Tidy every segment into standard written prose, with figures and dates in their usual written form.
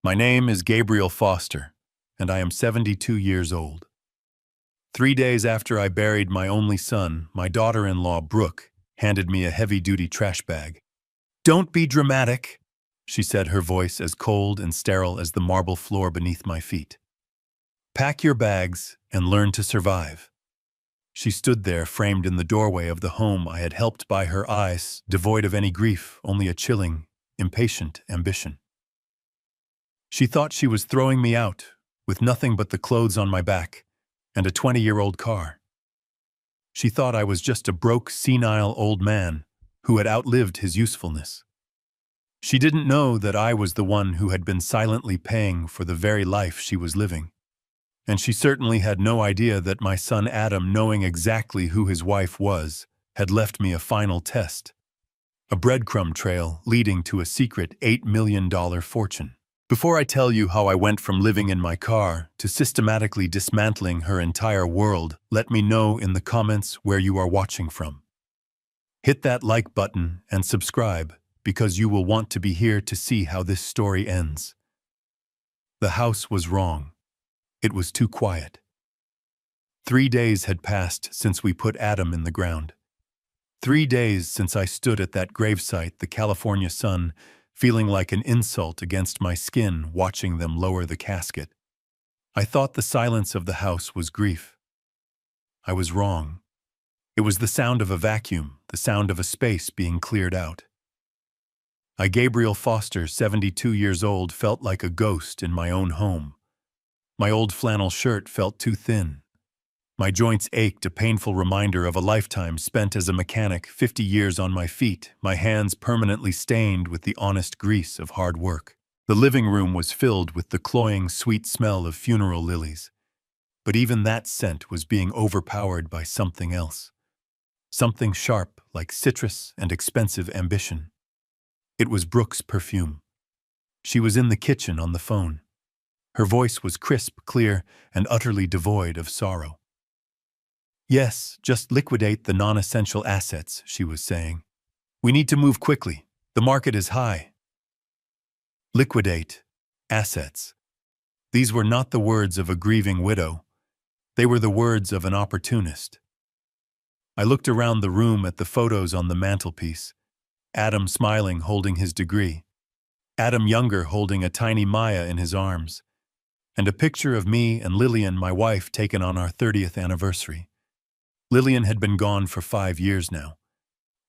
My name is Gabriel Foster, and I am 72 years old. 3 days after I buried my only son, my daughter-in-law, Brooke, handed me a heavy-duty trash bag. "Don't be dramatic," she said, her voice as cold and sterile as the marble floor beneath my feet. "Pack your bags and learn to survive." She stood there, framed in the doorway of the home I had helped, by her eyes devoid of any grief, only a chilling, impatient ambition. She thought she was throwing me out, with nothing but the clothes on my back and a 20-year-old car. She thought I was just a broke, senile old man who had outlived his usefulness. She didn't know that I was the one who had been silently paying for the very life she was living. And she certainly had no idea that my son Adam, knowing exactly who his wife was, had left me a final test. A breadcrumb trail leading to a secret $8 million fortune. Before I tell you how I went from living in my car to systematically dismantling her entire world, let me know in the comments where you are watching from. Hit that like button and subscribe, because you will want to be here to see how this story ends. The house was wrong. It was too quiet. 3 days had passed since we put Adam in the ground. 3 days since I stood at that gravesite, the California sun, feeling like an insult against my skin, watching them lower the casket. I thought the silence of the house was grief. I was wrong. It was the sound of a vacuum, the sound of a space being cleared out. I, Gabriel Foster, 72 years old, felt like a ghost in my own home. My old flannel shirt felt too thin. My joints ached, a painful reminder of a lifetime spent as a mechanic, 50 years on my feet, my hands permanently stained with the honest grease of hard work. The living room was filled with the cloying, sweet smell of funeral lilies. But even that scent was being overpowered by something else. Something sharp, like citrus and expensive ambition. It was Brooke's perfume. She was in the kitchen on the phone. Her voice was crisp, clear, and utterly devoid of sorrow. "Yes, just liquidate the non-essential assets," she was saying. "We need to move quickly. The market is high." Liquidate assets. These were not the words of a grieving widow. They were the words of an opportunist. I looked around the room at the photos on the mantelpiece. Adam smiling, holding his degree. Adam younger, holding a tiny Maya in his arms. And a picture of me and Lillian, my wife, taken on our 30th anniversary. Lillian had been gone for 5 years now.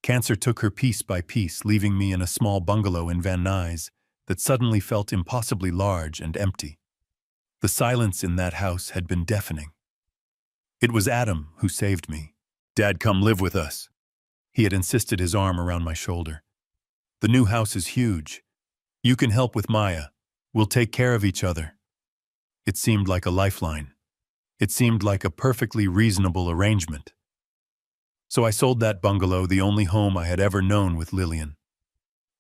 Cancer took her piece by piece, leaving me in a small bungalow in Van Nuys that suddenly felt impossibly large and empty. The silence in that house had been deafening. It was Adam who saved me. "Dad, come live with us." He had insisted, his arm around my shoulder. "The new house is huge. You can help with Maya. We'll take care of each other." It seemed like a lifeline. It seemed like a perfectly reasonable arrangement. So I sold that bungalow, the only home I had ever known, with Lillian.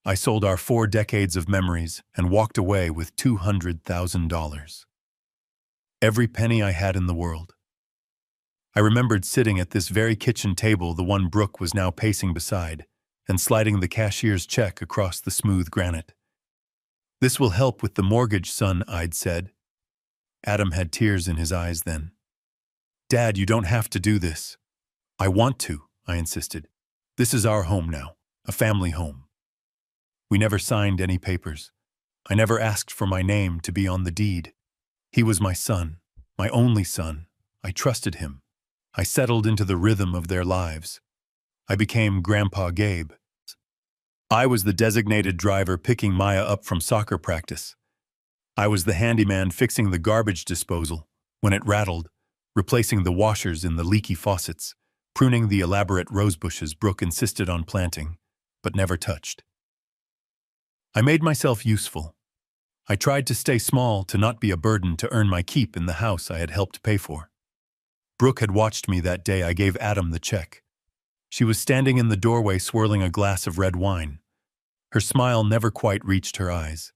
I sold our 4 decades of memories and walked away with $200,000. Every penny I had in the world. I remembered sitting at this very kitchen table, the one Brooke was now pacing beside, and sliding the cashier's check across the smooth granite. "This will help with the mortgage, son," I'd said. Adam had tears in his eyes then. "Dad, you don't have to do this." "I want to," I insisted. "This is our home now, a family home." We never signed any papers. I never asked for my name to be on the deed. He was my son, my only son. I trusted him. I settled into the rhythm of their lives. I became Grandpa Gabe. I was the designated driver picking Maya up from soccer practice. I was the handyman fixing the garbage disposal when it rattled, replacing the washers in the leaky faucets, pruning the elaborate rosebushes Brooke insisted on planting, but never touched. I made myself useful. I tried to stay small, to not be a burden, to earn my keep in the house I had helped pay for. Brooke had watched me that day I gave Adam the check. She was standing in the doorway swirling a glass of red wine. Her smile never quite reached her eyes.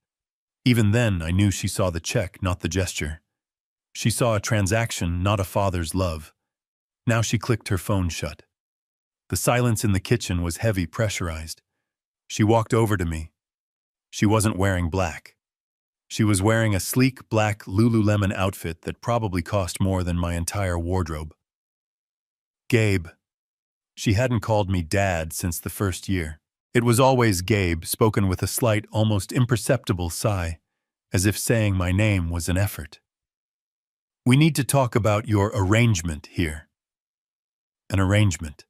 Even then, I knew she saw the check, not the gesture. She saw a transaction, not a father's love. Now she clicked her phone shut. The silence in the kitchen was heavy, pressurized. She walked over to me. She wasn't wearing black. She was wearing a sleek black Lululemon outfit that probably cost more than my entire wardrobe. Gabe. She hadn't called me Dad since the first year. It was always Gabe, spoken with a slight, almost imperceptible sigh, as if saying my name was an effort. We need to talk about your arrangement here. An arrangement.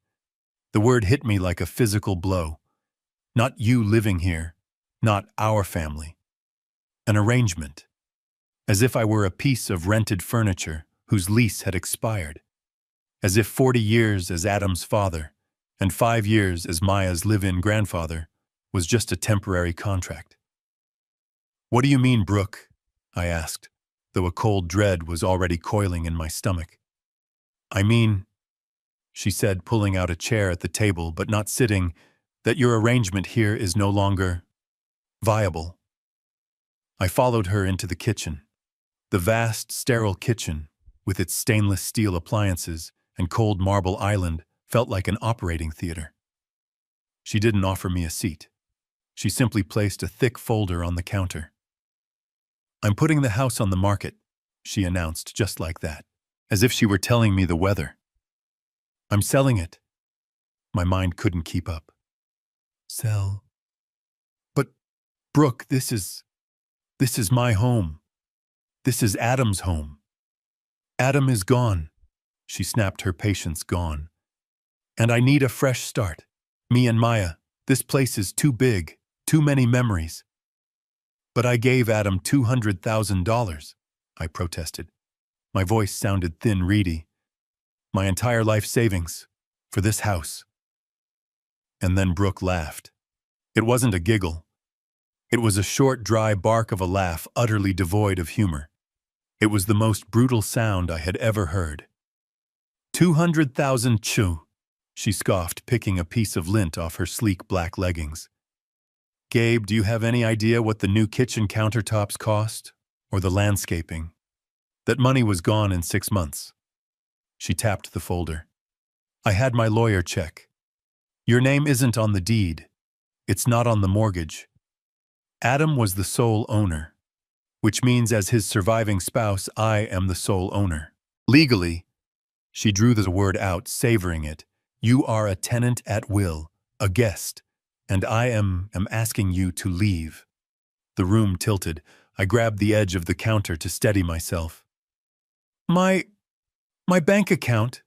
The word hit me like a physical blow. Not you living here, not our family. An arrangement. As if I were a piece of rented furniture whose lease had expired. As if 40 years as Adam's father and 5 years as Maya's live-in grandfather was just a temporary contract. What do you mean, Brooke? I asked, though a cold dread was already coiling in my stomach. I mean, she said, pulling out a chair at the table but not sitting, that your arrangement here is no longer viable. I followed her into the kitchen. The vast, sterile kitchen, with its stainless steel appliances and cold marble island, felt like an operating theater. She didn't offer me a seat. She simply placed a thick folder on the counter. I'm putting the house on the market, she announced just like that, as if she were telling me the weather. I'm selling it. My mind couldn't keep up. Sell. But, Brooke, this is my home. This is Adam's home. Adam is gone. She snapped, her patience gone. And I need a fresh start. Me and Maya, this place is too big, too many memories. But I gave Adam $200,000, I protested. My voice sounded thin, reedy. My entire life savings, for this house. And then Brooke laughed. It wasn't a giggle. It was a short, dry bark of a laugh utterly devoid of humor. It was the most brutal sound I had ever heard. 200,000 chew, she scoffed, picking a piece of lint off her sleek black leggings. Gabe, do you have any idea what the new kitchen countertops cost? Or the landscaping? That money was gone in 6 months. She tapped the folder. I had my lawyer check. Your name isn't on the deed. It's not on the mortgage. Adam was the sole owner, which means as his surviving spouse, I am the sole owner. Legally, she drew the word out, savoring it. You are a tenant at will, a guest, and I am asking you to leave. The room tilted. I grabbed the edge of the counter to steady myself. My bank account,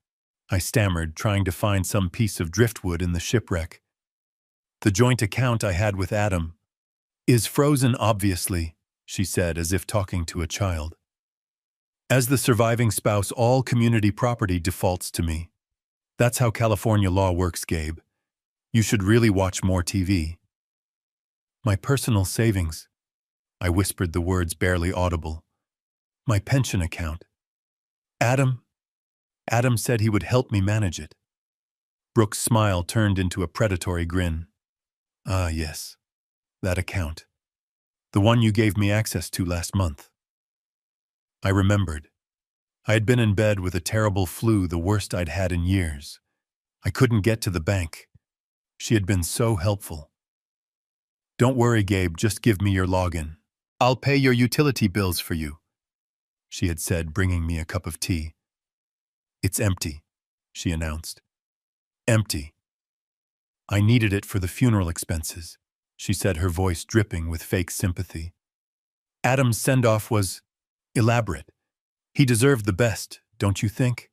I stammered, trying to find some piece of driftwood in the shipwreck. The joint account I had with Adam is frozen, obviously, she said, as if talking to a child. As the surviving spouse, all community property defaults to me. That's how California law works, Gabe. You should really watch more TV. My personal savings, I whispered, the words barely audible. My pension account. Adam said he would help me manage it. Brooke's smile turned into a predatory grin. Ah, yes, that account. The one you gave me access to last month. I remembered. I had been in bed with a terrible flu, the worst I'd had in years. I couldn't get to the bank. She had been so helpful. Don't worry, Gabe, just give me your login. I'll pay your utility bills for you, she had said, bringing me a cup of tea. It's empty, she announced. Empty. I needed it for the funeral expenses, she said, her voice dripping with fake sympathy. Adam's send-off was elaborate. He deserved the best, don't you think?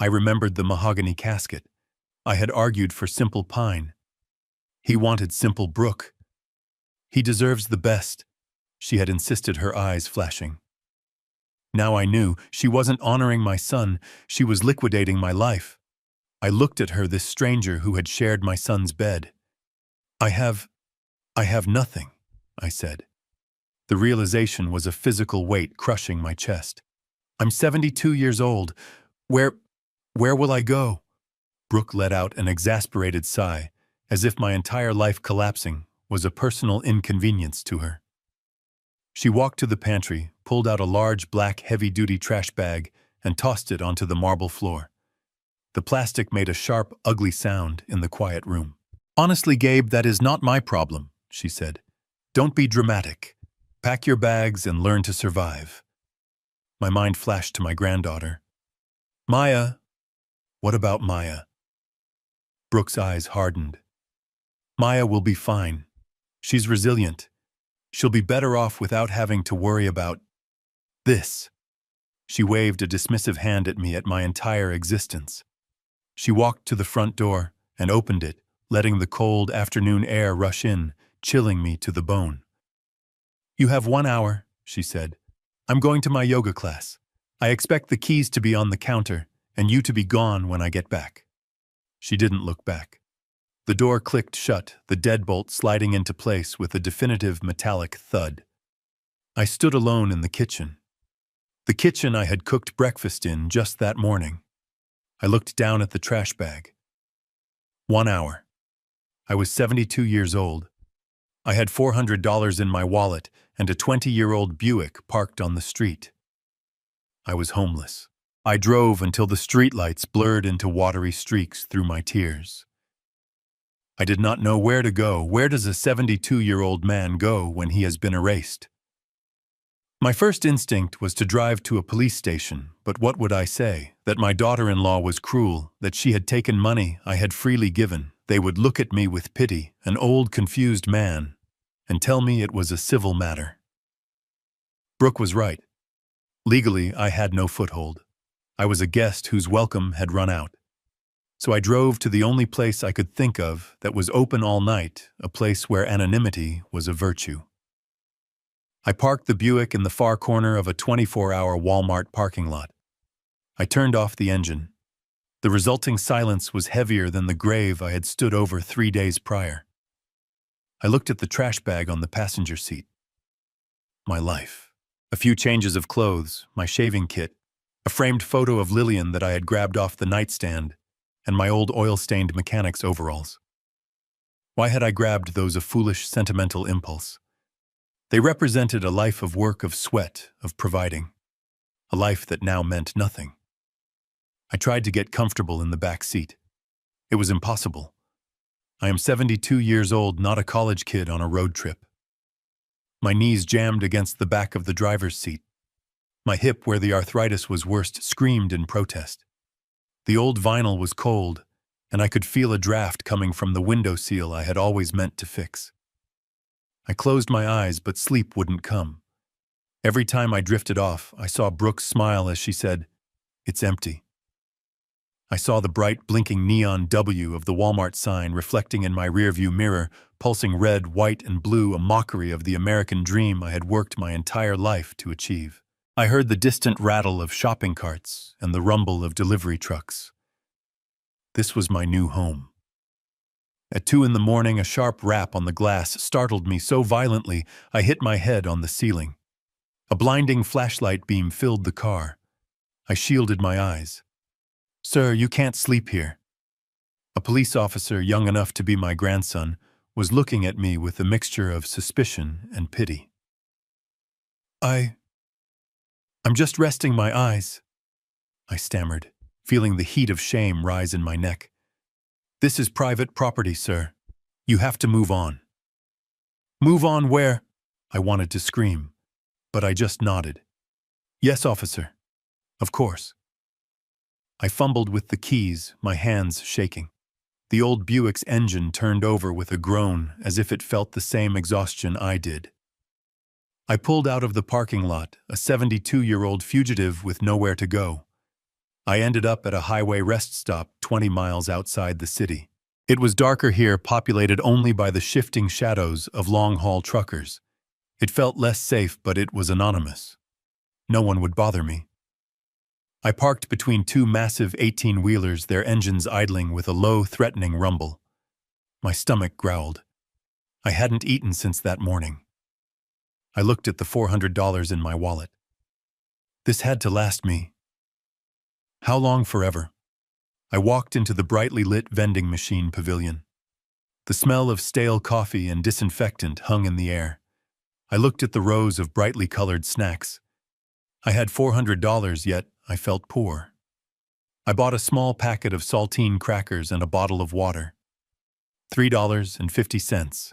I remembered the mahogany casket. I had argued for simple pine. He wanted simple Brooke. He deserves the best, she had insisted, her eyes flashing. Now I knew she wasn't honoring my son, she was liquidating my life. I looked at her, this stranger who had shared my son's bed. I have nothing, I said. The realization was a physical weight crushing my chest. I'm 72 years old. Where will I go? Brooke let out an exasperated sigh, as if my entire life collapsing was a personal inconvenience to her. She walked to the pantry, pulled out a large black heavy-duty trash bag, and tossed it onto the marble floor. The plastic made a sharp, ugly sound in the quiet room. Honestly, Gabe, that is not my problem, she said. Don't be dramatic. Pack your bags and learn to survive. My mind flashed to my granddaughter. Maya. What about Maya? Brooke's eyes hardened. Maya will be fine. She's resilient. She'll be better off without having to worry about this. She waved a dismissive hand at me at my entire existence. She walked to the front door and opened it, letting the cold afternoon air rush in, chilling me to the bone. You have 1 hour, she said. I'm going to my yoga class. I expect the keys to be on the counter and you to be gone when I get back. She didn't look back. The door clicked shut, the deadbolt sliding into place with a definitive metallic thud. I stood alone in the kitchen. The kitchen I had cooked breakfast in just that morning. I looked down at the trash bag. 1 hour. I was 72 years old. I had $400 in my wallet and a 20-year-old Buick parked on the street. I was homeless. I drove until the streetlights blurred into watery streaks through my tears. I did not know where to go. Where does a 72-year-old man go when he has been erased? My first instinct was to drive to a police station, but what would I say? That my daughter-in-law was cruel, that she had taken money I had freely given. They would look at me with pity, an old, confused man, and tell me it was a civil matter. Brooke was right. Legally, I had no foothold. I was a guest whose welcome had run out. So I drove to the only place I could think of that was open all night, a place where anonymity was a virtue. I parked the Buick in the far corner of a 24-hour Walmart parking lot. I turned off the engine. The resulting silence was heavier than the grave I had stood over 3 days prior. I looked at the trash bag on the passenger seat. My life. A few changes of clothes, my shaving kit, a framed photo of Lillian that I had grabbed off the nightstand, and my old oil-stained mechanic's overalls. Why had I grabbed those a foolish, sentimental impulse? They represented a life of work, of sweat, of providing. A life that now meant nothing. I tried to get comfortable in the back seat. It was impossible. I am 72 years old, not a college kid on a road trip. My knees jammed against the back of the driver's seat. My hip, where the arthritis was worst, screamed in protest. The old vinyl was cold, and I could feel a draft coming from the window seal I had always meant to fix. I closed my eyes, but sleep wouldn't come. Every time I drifted off, I saw Brooke smile as she said, "It's empty." I saw the bright, blinking neon W of the Walmart sign reflecting in my rearview mirror, pulsing red, white, and blue, a mockery of the American dream I had worked my entire life to achieve. I heard the distant rattle of shopping carts and the rumble of delivery trucks. This was my new home. At 2 a.m, a sharp rap on the glass startled me so violently I hit my head on the ceiling. A blinding flashlight beam filled the car. I shielded my eyes. "Sir, you can't sleep here." A police officer, young enough to be my grandson, was looking at me with a mixture of suspicion and pity. I'm just resting my eyes," I stammered, feeling the heat of shame rise in my neck. "This is private property, sir. You have to move on." "Move on where?" I wanted to scream, but I just nodded. "Yes, officer. Of course." I fumbled with the keys, my hands shaking. The old Buick's engine turned over with a groan as if it felt the same exhaustion I did. I pulled out of the parking lot, a 72-year-old fugitive with nowhere to go. I ended up at a highway rest stop 20 miles outside the city. It was darker here, populated only by the shifting shadows of long-haul truckers. It felt less safe, but it was anonymous. No one would bother me. I parked between 2 massive 18-wheelers, their engines idling with a low, threatening rumble. My stomach growled. I hadn't eaten since that morning. I looked at the $400 in my wallet. This had to last me. How long? Forever? I walked into the brightly lit vending machine pavilion. The smell of stale coffee and disinfectant hung in the air. I looked at the rows of brightly colored snacks. I had $400, yet I felt poor. I bought a small packet of saltine crackers and a bottle of water. $3.50.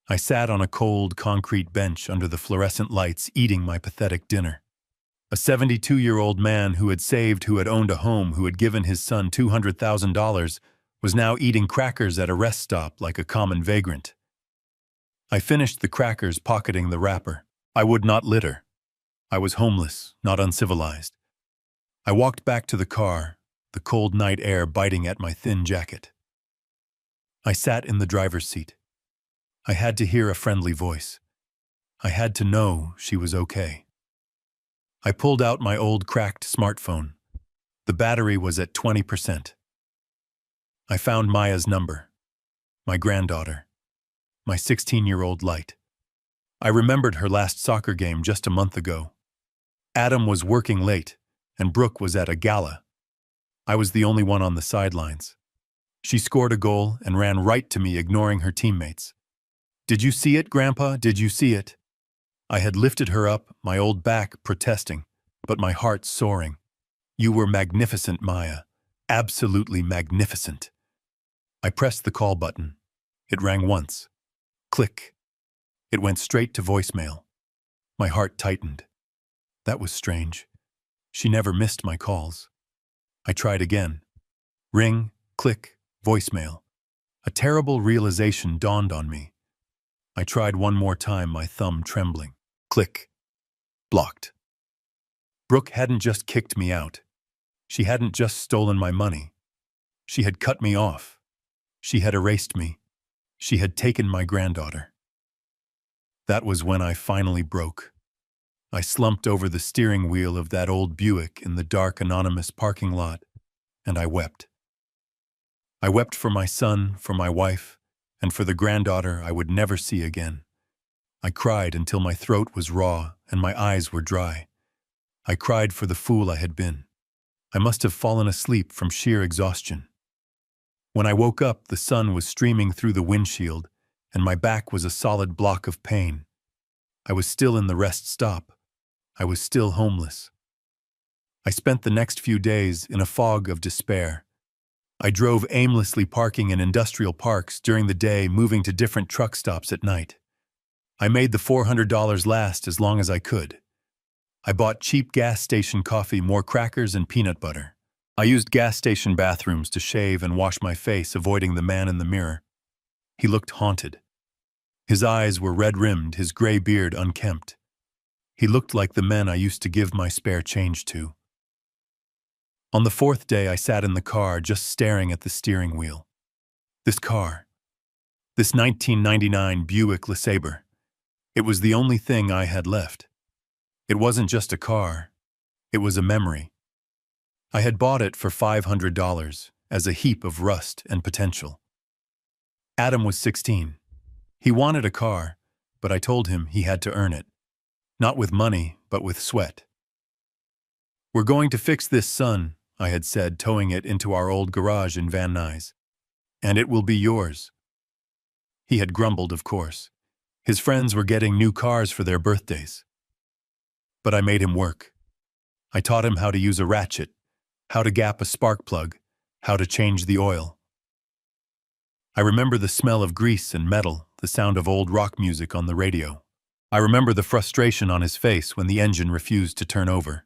I sat on a cold, concrete bench under the fluorescent lights eating my pathetic dinner. A 72-year-old man who had saved, who had owned a home, who had given his son $200,000, was now eating crackers at a rest stop like a common vagrant. I finished the crackers, pocketing the wrapper. I would not litter. I was homeless, not uncivilized. I walked back to the car, the cold night air biting at my thin jacket. I sat in the driver's seat. I had to hear a friendly voice. I had to know she was okay. I pulled out my old cracked smartphone. The battery was at 20%. I found Maya's number, my granddaughter, my 16-year-old light. I remembered her last soccer game just a month ago. Adam was working late, and Brooke was at a gala. I was the only one on the sidelines. She scored a goal and ran right to me, ignoring her teammates. "Did you see it, Grandpa? Did you see it?" I had lifted her up, my old back protesting, but my heart soaring. "You were magnificent, Maya. Absolutely magnificent." I pressed the call button. It rang once. Click. It went straight to voicemail. My heart tightened. That was strange. She never missed my calls. I tried again. Ring, click, voicemail. A terrible realization dawned on me. I tried one more time, my thumb trembling. Click. Blocked. Brooke hadn't just kicked me out. She hadn't just stolen my money. She had cut me off. She had erased me. She had taken my granddaughter. That was when I finally broke. I slumped over the steering wheel of that old Buick in the dark, anonymous parking lot, and I wept. I wept for my son, for my wife, and for the granddaughter I would never see again. I cried until my throat was raw and my eyes were dry. I cried for the fool I had been. I must have fallen asleep from sheer exhaustion. When I woke up, the sun was streaming through the windshield, and my back was a solid block of pain. I was still in the rest stop. I was still homeless. I spent the next few days in a fog of despair. I drove aimlessly, parking in industrial parks during the day, moving to different truck stops at night. I made the $400 last as long as I could. I bought cheap gas station coffee, more crackers, and peanut butter. I used gas station bathrooms to shave and wash my face, avoiding the man in the mirror. He looked haunted. His eyes were red-rimmed, his gray beard unkempt. He looked like the men I used to give my spare change to. On the fourth day, I sat in the car, just staring at the steering wheel. This car. This 1999 Buick LeSabre. It was the only thing I had left. It wasn't just a car. It was a memory. I had bought it for $500 as a heap of rust and potential. Adam was 16. He wanted a car, but I told him he had to earn it. Not with money, but with sweat. "We're going to fix this, son," I had said, towing it into our old garage in Van Nuys. "And it will be yours." He had grumbled, of course. His friends were getting new cars for their birthdays. But I made him work. I taught him how to use a ratchet, how to gap a spark plug, how to change the oil. I remember the smell of grease and metal, the sound of old rock music on the radio. I remember the frustration on his face when the engine refused to turn over.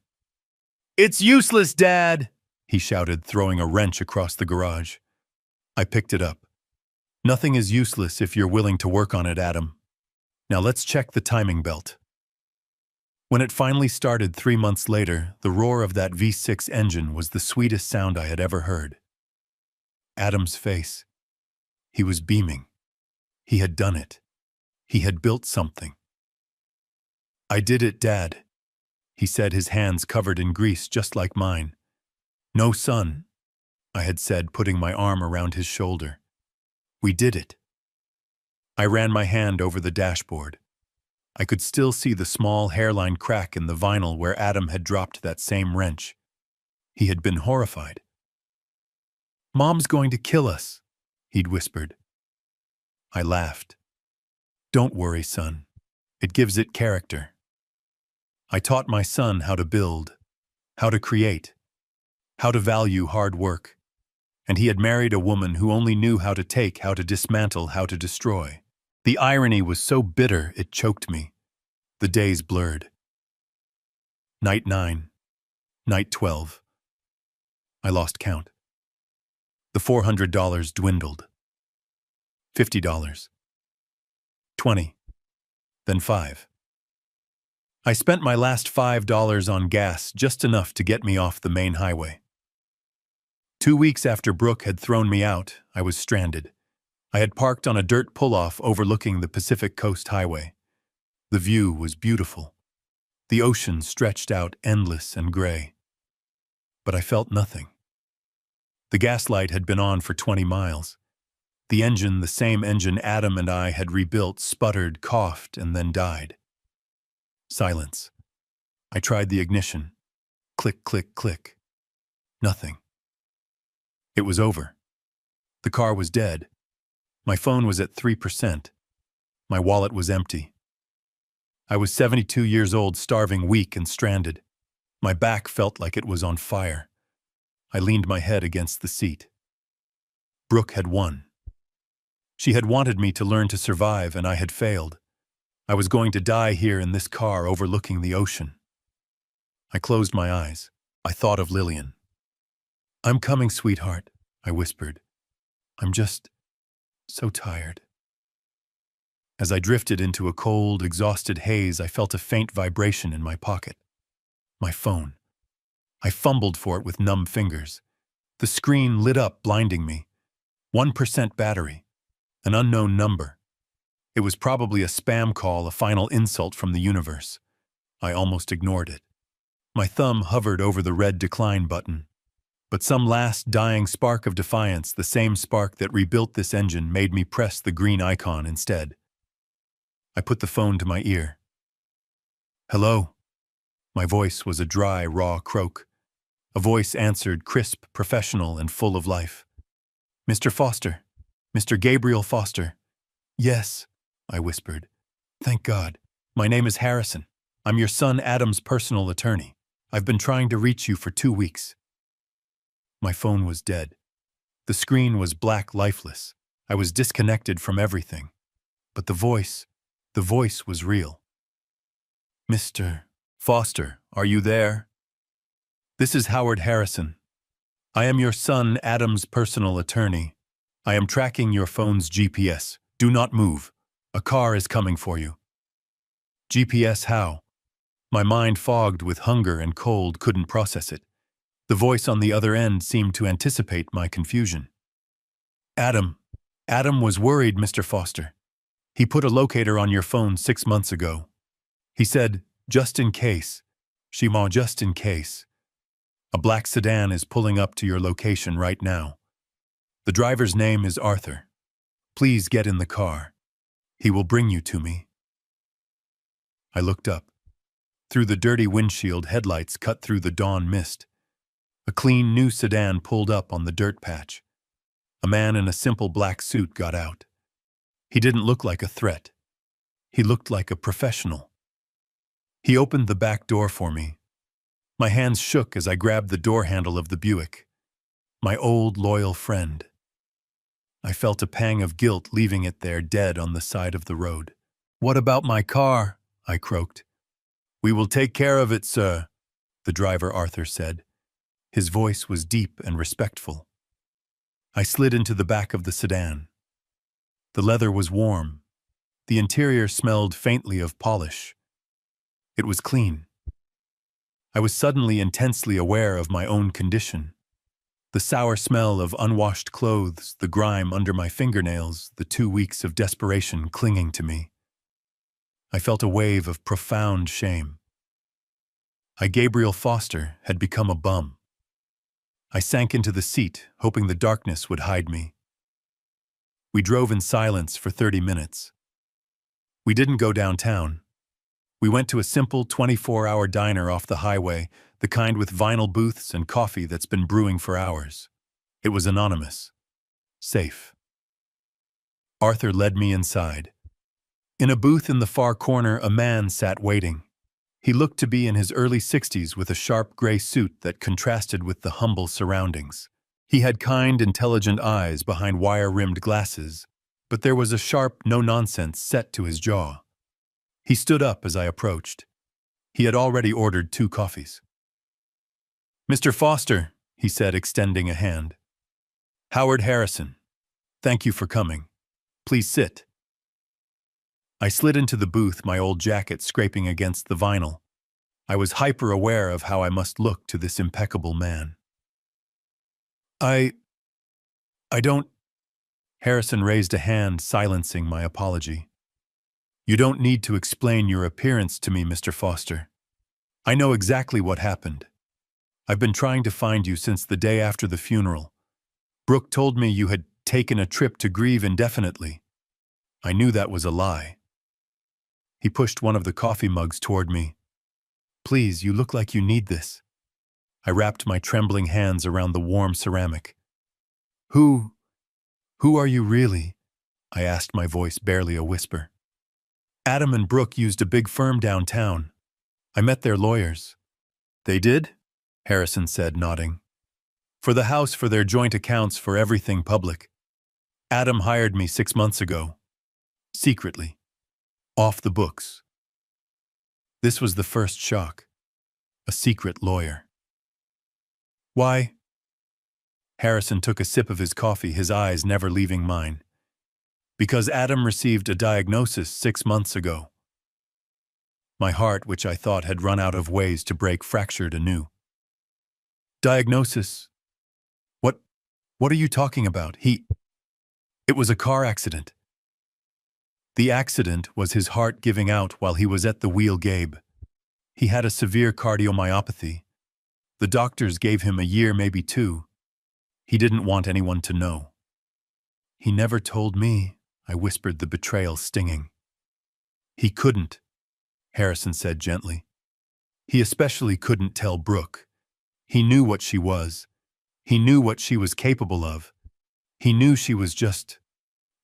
"It's useless, Dad!" he shouted, throwing a wrench across the garage. I picked it up. "Nothing is useless if you're willing to work on it, Adam. Now let's check the timing belt." When it finally started 3 months later, the roar of that V6 engine was the sweetest sound I had ever heard. Adam's face. He was beaming. He had done it. He had built something. "I did it, Dad," he said, his hands covered in grease just like mine. "No, son," I had said, putting my arm around his shoulder. "We did it." I ran my hand over the dashboard. I could still see the small hairline crack in the vinyl where Adam had dropped that same wrench. He had been horrified. "Mom's going to kill us," he'd whispered. I laughed. "Don't worry, son. It gives it character." I taught my son how to build, how to create, how to value hard work. And he had married a woman who only knew how to take, how to dismantle, how to destroy. The irony was so bitter it choked me. The days blurred. Night 9. Night 12. I lost count. The $400 dwindled. $50. 20. Then 5. I spent my last $5 on gas, just enough to get me off the main highway. 2 weeks after Brooke had thrown me out, I was stranded. I had parked on a dirt pull-off overlooking the Pacific Coast Highway. The view was beautiful. The ocean stretched out endless and gray. But I felt nothing. The gas light had been on for 20 miles. The engine, the same engine Adam and I had rebuilt, sputtered, coughed, and then died. Silence. I tried the ignition. Click, click, click. Nothing. It was over. The car was dead. My phone was at 3%. My wallet was empty. I was 72 years old, starving, weak, and stranded. My back felt like it was on fire. I leaned my head against the seat. Brooke had won. She had wanted me to learn to survive, and I had failed. I was going to die here in this car overlooking the ocean. I closed my eyes. I thought of Lillian. "I'm coming, sweetheart," I whispered. "I'm just so tired." As I drifted into a cold, exhausted haze, I felt a faint vibration in my pocket. My phone. I fumbled for it with numb fingers. The screen lit up, blinding me. 1% battery. An unknown number. It was probably a spam call, a final insult from the universe. I almost ignored it. My thumb hovered over the red decline button. But some last dying spark of defiance, the same spark that rebuilt this engine, made me press the green icon instead. I put the phone to my ear. "Hello." My voice was a dry, raw croak. A voice answered, crisp, professional, and full of life. "Mr. Foster. Mr. Gabriel Foster." "Yes," I whispered. "Thank God. My name is Harrison. I'm your son Adam's personal attorney. I've been trying to reach you for 2 weeks." My phone was dead. The screen was black, lifeless. I was disconnected from everything. But the voice was real. "Mr. Foster, are you there? This is Howard Harrison. I am your son Adam's personal attorney. I am tracking your phone's GPS. Do not move. A car is coming for you." "GPS how?" My mind, fogged with hunger and cold, couldn't process it. The voice on the other end seemed to anticipate my confusion. Adam was worried, Mr. Foster. He put a locator on your phone 6 months ago. He said, just in case. Shima, just in case. A black sedan is pulling up to your location right now. The driver's name is Arthur. Please get in the car. He will bring you to me." I looked up. Through the dirty windshield, headlights cut through the dawn mist. A clean, new sedan pulled up on the dirt patch. A man in a simple black suit got out. He didn't look like a threat. He looked like a professional. He opened the back door for me. My hands shook as I grabbed the door handle of the Buick. My old, loyal friend. I felt a pang of guilt leaving it there dead on the side of the road. "What about my car?" I croaked. "We will take care of it, sir," the driver Arthur said. His voice was deep and respectful. I slid into the back of the sedan. The leather was warm. The interior smelled faintly of polish. It was clean. I was suddenly intensely aware of my own condition. The sour smell of unwashed clothes, the grime under my fingernails, the 2 weeks of desperation clinging to me. I felt a wave of profound shame. Gabriel Foster, had become a bum. I sank into the seat, hoping the darkness would hide me. We drove in silence for 30 minutes. We didn't go downtown. We went to a simple 24-hour diner off the highway, the kind with vinyl booths and coffee that's been brewing for hours. It was anonymous. Safe. Arthur led me inside. In a booth in the far corner, a man sat waiting. He looked to be in his early 60s with a sharp gray suit that contrasted with the humble surroundings. He had kind, intelligent eyes behind wire-rimmed glasses, but there was a sharp no-nonsense set to his jaw. He stood up as I approached. He had already ordered 2 coffees. "Mr. Foster," he said, extending a hand. "Howard Harrison. Thank you for coming. Please sit." I slid into the booth, my old jacket scraping against the vinyl. I was hyper-aware of how I must look to this impeccable man. I don't... Harrison raised a hand, silencing my apology. "You don't need to explain your appearance to me, Mr. Foster. I know exactly what happened. I've been trying to find you since the day after the funeral. Brooke told me you had taken a trip to grieve indefinitely. I knew that was a lie." He pushed one of the coffee mugs toward me. "Please, you look like you need this." I wrapped my trembling hands around the warm ceramic. Who are you really?" I asked, my voice barely a whisper. "Adam and Brooke used a big firm downtown. I met their lawyers." "They did?" Harrison said, nodding. "For the house, for their joint accounts, for everything public. Adam hired me 6 months ago. Secretly. Off the books." This was the first shock. A secret lawyer. "Why?" Harrison took a sip of his coffee, his eyes never leaving mine. "Because Adam received a diagnosis 6 months ago." My heart, which I thought had run out of ways to break, fractured anew. "Diagnosis? What are you talking about? It was a car accident." The accident was his heart giving out while he was at the wheel, Gabe. He had a severe cardiomyopathy. The doctors gave him a year, maybe 2. He didn't want anyone to know. "He never told me," I whispered, the betrayal stinging. "He couldn't," Harrison said gently. "He especially couldn't tell Brooke. He knew what she was. He knew what she was capable of. He knew she was just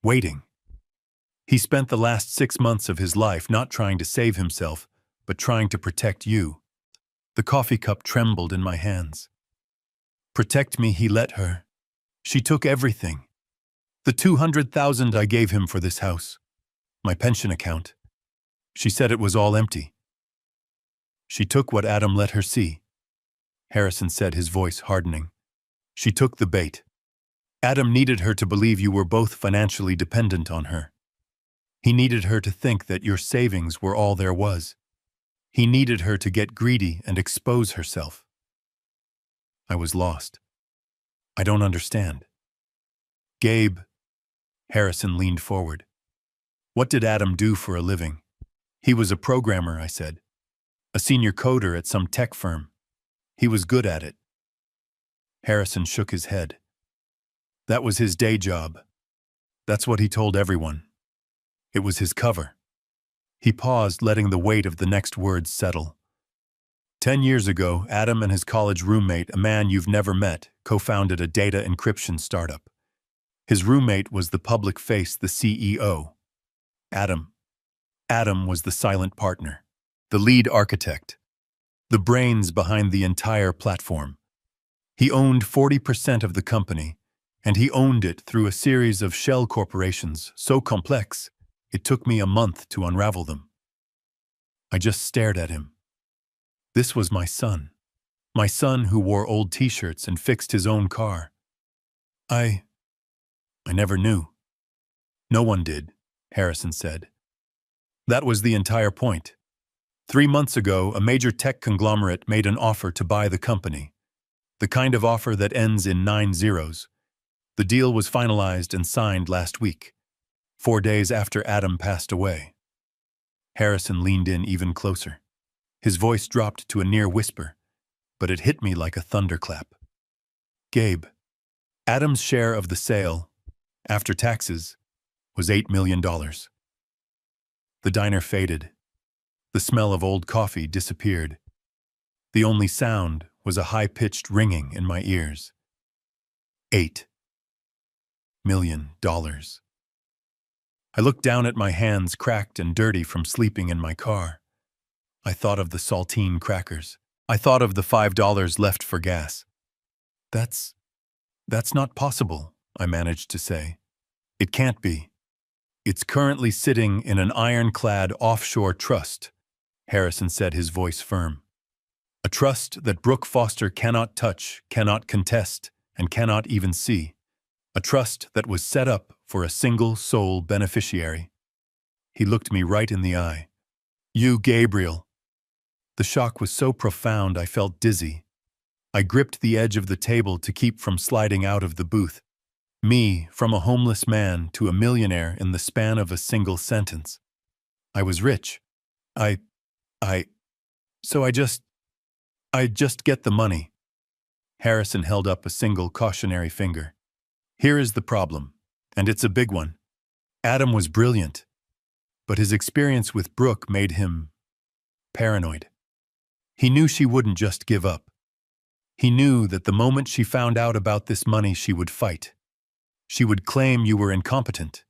waiting. He spent the last 6 months of his life not trying to save himself, but trying to protect you." The coffee cup trembled in my hands. "Protect me, he let her. She took everything. The $200,000 I gave him for this house. My pension account. She said it was all empty. She took what Adam let her see," Harrison said, his voice hardening. "She took the bait. Adam needed her to believe you were both financially dependent on her. He needed her to think that your savings were all there was. He needed her to get greedy and expose herself." I was lost. "I don't understand." "Gabe," Harrison leaned forward. "What did Adam do for a living?" "He was a programmer," I said. "A senior coder at some tech firm. He was good at it." Harrison shook his head. "That was his day job. That's what he told everyone. It was his cover." He paused, letting the weight of the next words settle. 10 years ago, Adam and his college roommate, a man you've never met, co-founded a data encryption startup. His roommate was the public face, the CEO. Adam was the silent partner, the lead architect, the brains behind the entire platform. He owned 40% of the company, and he owned it through a series of shell corporations so complex it took me a month to unravel them. I just stared at him. This was my son who wore old t-shirts and fixed his own car. I never knew. No one did, Harrison said. That was the entire point. 3 months ago, a major tech conglomerate made an offer to buy the company. The kind of offer that ends in 9 zeros. The deal was finalized and signed last week, 4 days after Adam passed away. Harrison leaned in even closer. His voice dropped to a near whisper, but it hit me like a thunderclap. Gabe, Adam's share of the sale, after taxes, was $8 million. The diner faded. The smell of old coffee disappeared. The only sound was a high-pitched ringing in my ears. $8 million. I looked down at my hands, cracked and dirty from sleeping in my car. I thought of the saltine crackers. I thought of the $5 left for gas. That's not possible, I managed to say. It can't be. It's currently sitting in an ironclad offshore trust, Harrison said, his voice firm. A trust that Brooke Foster cannot touch, cannot contest, and cannot even see. A trust that was set up for a single sole beneficiary. He looked me right in the eye. You, Gabriel. The shock was so profound I felt dizzy. I gripped the edge of the table to keep from sliding out of the booth. Me, from a homeless man to a millionaire in the span of a single sentence. I was rich. I just get the money. Harrison held up a single cautionary finger. Here is the problem, and it's a big one. Adam was brilliant, but his experience with Brooke made him paranoid. He knew she wouldn't just give up. He knew that the moment she found out about this money, she would fight. She would claim you were incompetent.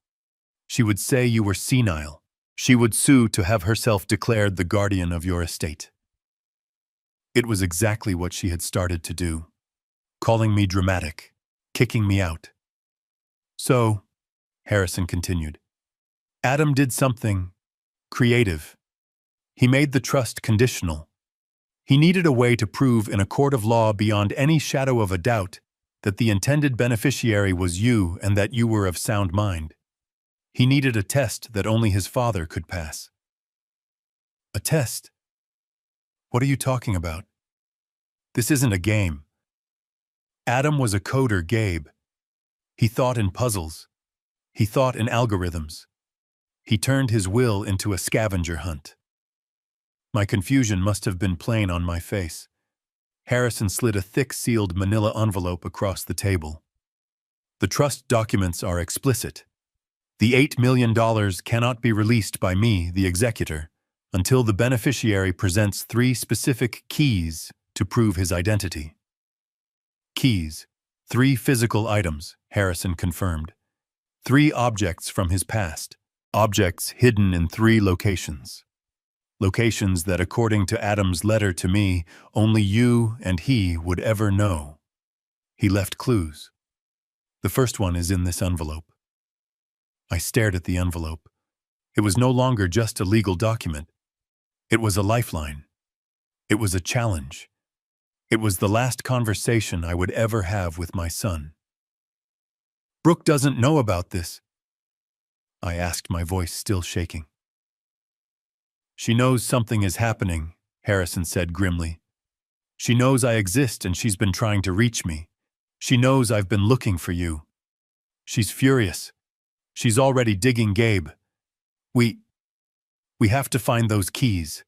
She would say you were senile. She would sue to have herself declared the guardian of your estate. It was exactly what she had started to do, calling me dramatic, kicking me out. So, Harrison continued, Adam did something creative. He made the trust conditional. He needed a way to prove in a court of law beyond any shadow of a doubt that the intended beneficiary was you and that you were of sound mind. He needed a test that only his father could pass. A test? What are you talking about? This isn't a game. Adam was a coder, Gabe. He thought in puzzles. He thought in algorithms. He turned his will into a scavenger hunt. My confusion must have been plain on my face. Harrison slid a thick sealed manila envelope across the table. The trust documents are explicit. The $8 million cannot be released by me, the executor, until the beneficiary presents 3 specific keys to prove his identity. Keys, 3 physical items, Harrison confirmed. 3 objects from his past, objects hidden in 3 locations. Locations that, according to Adam's letter to me, only you and he would ever know. He left clues. The first one is in this envelope. I stared at the envelope. It was no longer just a legal document. It was a lifeline. It was a challenge. It was the last conversation I would ever have with my son. Brooke doesn't know about this, I asked, my voice still shaking. She knows something is happening, Harrison said grimly. She knows I exist and she's been trying to reach me. She knows I've been looking for you. She's furious. She's already digging Gabe. We have to find those keys.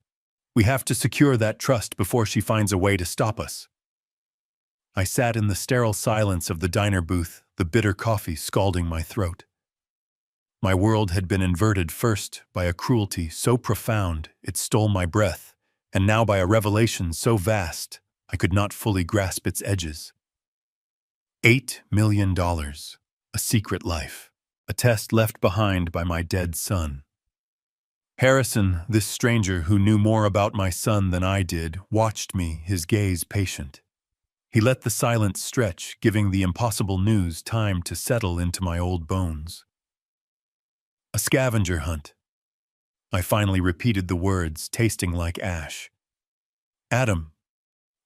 We have to secure that trust before she finds a way to stop us. I sat in the sterile silence of the diner booth, the bitter coffee scalding my throat. My world had been inverted first by a cruelty so profound it stole my breath, and now by a revelation so vast I could not fully grasp its edges. $8 million, a secret life, a test left behind by my dead son. Harrison, this stranger who knew more about my son than I did, watched me, his gaze patient. He let the silence stretch, giving the impossible news time to settle into my old bones. A scavenger hunt. I finally repeated the words, tasting like ash. Adam.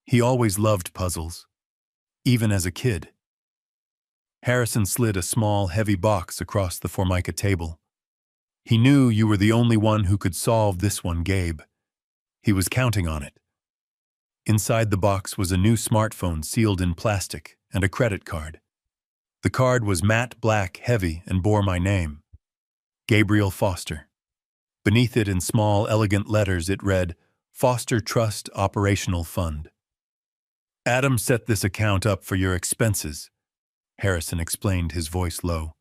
He always loved puzzles, even as a kid. Harrison slid a small, heavy box across the Formica table. He knew you were the only one who could solve this one, Gabe. He was counting on it. Inside the box was a new smartphone sealed in plastic and a credit card. The card was matte black, heavy, and bore my name. Gabriel Foster. Beneath it, in small, elegant letters, it read, Foster Trust Operational Fund. Adam set this account up for your expenses, Harrison explained, his voice low.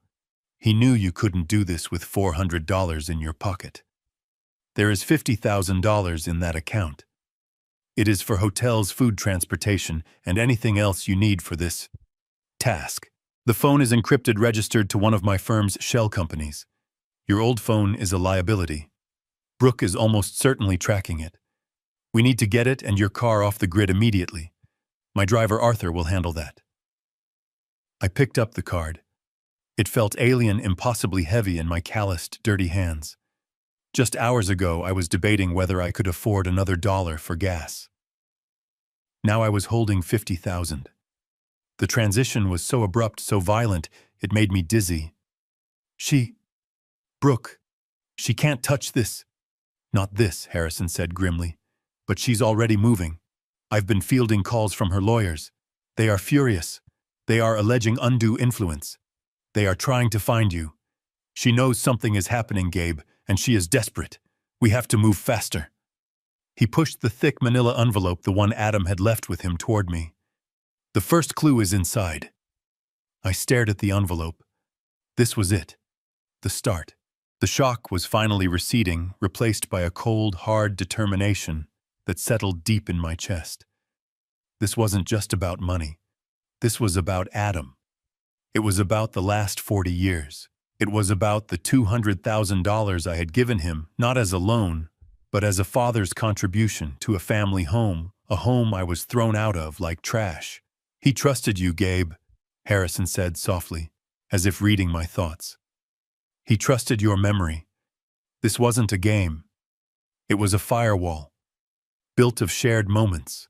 He knew you couldn't do this with $400 in your pocket. There is $50,000 in that account. It is for hotels, food, transportation, and anything else you need for this task. The phone is encrypted, registered to one of my firm's shell companies. Your old phone is a liability. Brooke is almost certainly tracking it. We need to get it and your car off the grid immediately. My driver Arthur will handle that. I picked up the card. It felt alien, impossibly heavy in my calloused, dirty hands. Just hours ago, I was debating whether I could afford another dollar for gas. Now I was holding 50,000. The transition was so abrupt, so violent, it made me dizzy. Brooke, she can't touch this. Not this, Harrison said grimly. But she's already moving. I've been fielding calls from her lawyers. They are furious. They are alleging undue influence. They are trying to find you. She knows something is happening, Gabe, and she is desperate. We have to move faster. He pushed the thick manila envelope, the one Adam had left with him, toward me. The first clue is inside. I stared at the envelope. This was it. The start. The shock was finally receding, replaced by a cold, hard determination that settled deep in my chest. This wasn't just about money. This was about Adam. It was about the last 40 years. It was about the $200,000 I had given him, not as a loan, but as a father's contribution to a family home, a home I was thrown out of like trash. He trusted you, Gabe, Harrison said softly, as if reading my thoughts. He trusted your memory. This wasn't a game. It was a firewall, built of shared moments.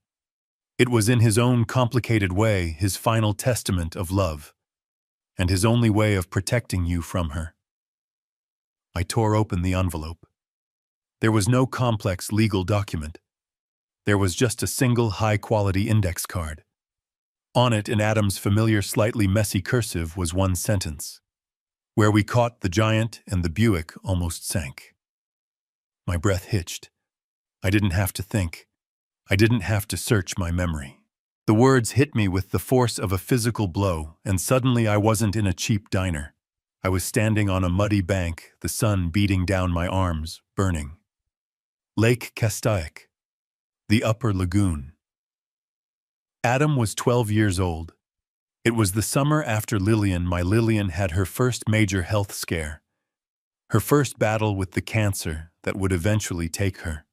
It was in his own complicated way his final testament of love, and his only way of protecting you from her. I tore open the envelope. There was no complex legal document. There was just a single high-quality index card. On it, in Adam's familiar, slightly messy cursive, was one sentence. Where we caught the giant and the Buick almost sank. My breath hitched. I didn't have to think. I didn't have to search my memory. The words hit me with the force of a physical blow, and suddenly I wasn't in a cheap diner. I was standing on a muddy bank, the sun beating down my arms, burning. Lake Castaic, the upper lagoon. Adam was 12 years old. It was the summer after my Lillian had her first major health scare. Her first battle with the cancer that would eventually take her.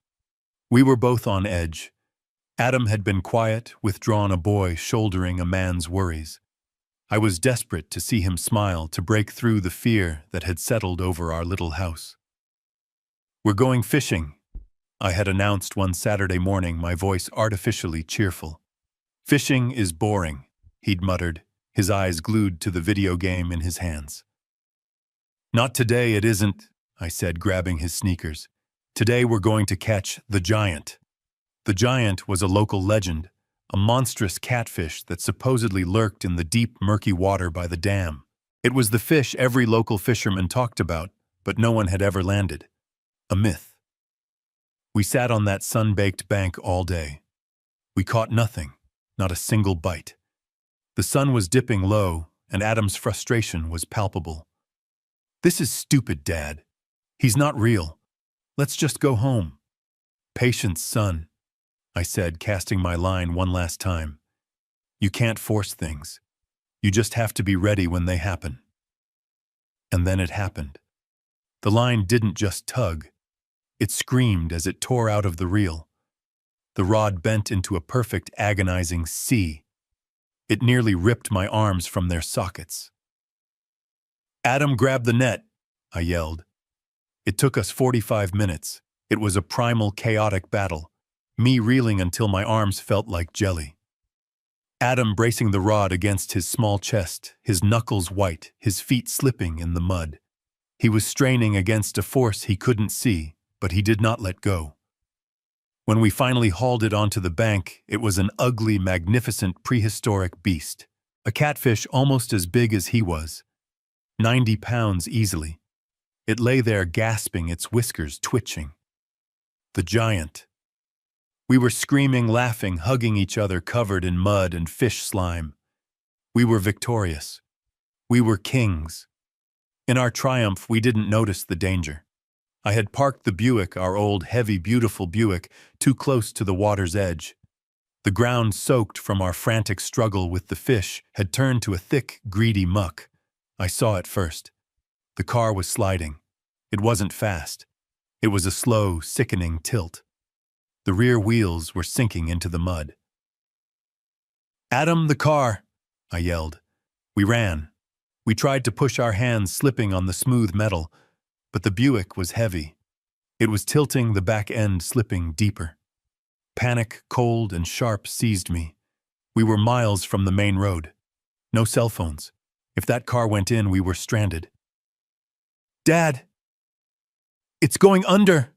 We were both on edge. Adam had been quiet, withdrawn, a boy shouldering a man's worries. I was desperate to see him smile, to break through the fear that had settled over our little house. We're going fishing, I had announced one Saturday morning, my voice artificially cheerful. Fishing is boring, he'd muttered, his eyes glued to the video game in his hands. Not today, it isn't, I said, grabbing his sneakers. Today we're going to catch the giant. The giant was a local legend, a monstrous catfish that supposedly lurked in the deep, murky water by the dam. It was the fish every local fisherman talked about, but no one had ever landed. A myth. We sat on that sun-baked bank all day. We caught nothing, not a single bite. The sun was dipping low, and Adam's frustration was palpable. This is stupid, Dad. He's not real. Let's just go home. Patience, son, I said, casting my line one last time. You can't force things. You just have to be ready when they happen. And then it happened. The line didn't just tug. It screamed as it tore out of the reel. The rod bent into a perfect, agonizing C. It nearly ripped my arms from their sockets. Adam, grab the net, I yelled. It took us 45 minutes. It was a primal, chaotic battle, me reeling until my arms felt like jelly. Adam bracing the rod against his small chest, his knuckles white, his feet slipping in the mud. He was straining against a force he couldn't see, but he did not let go. When we finally hauled it onto the bank, it was an ugly, magnificent, prehistoric beast. A catfish almost as big as he was. 90 pounds easily. It lay there gasping, its whiskers twitching. The giant. We were screaming, laughing, hugging each other, covered in mud and fish slime. We were victorious. We were kings. In our triumph, we didn't notice the danger. I had parked the Buick, our old, heavy, beautiful Buick, too close to the water's edge. The ground, soaked from our frantic struggle with the fish, had turned to a thick, greedy muck. I saw it first. The car was sliding. It wasn't fast. It was a slow, sickening tilt. The rear wheels were sinking into the mud. Adam, the car, I yelled. We ran. We tried to push our hands slipping on the smooth metal, but the Buick was heavy. It was tilting, the back end slipping deeper. Panic, cold and sharp, seized me. We were miles from the main road. No cell phones. If that car went in, we were stranded. "Dad! It's going under!"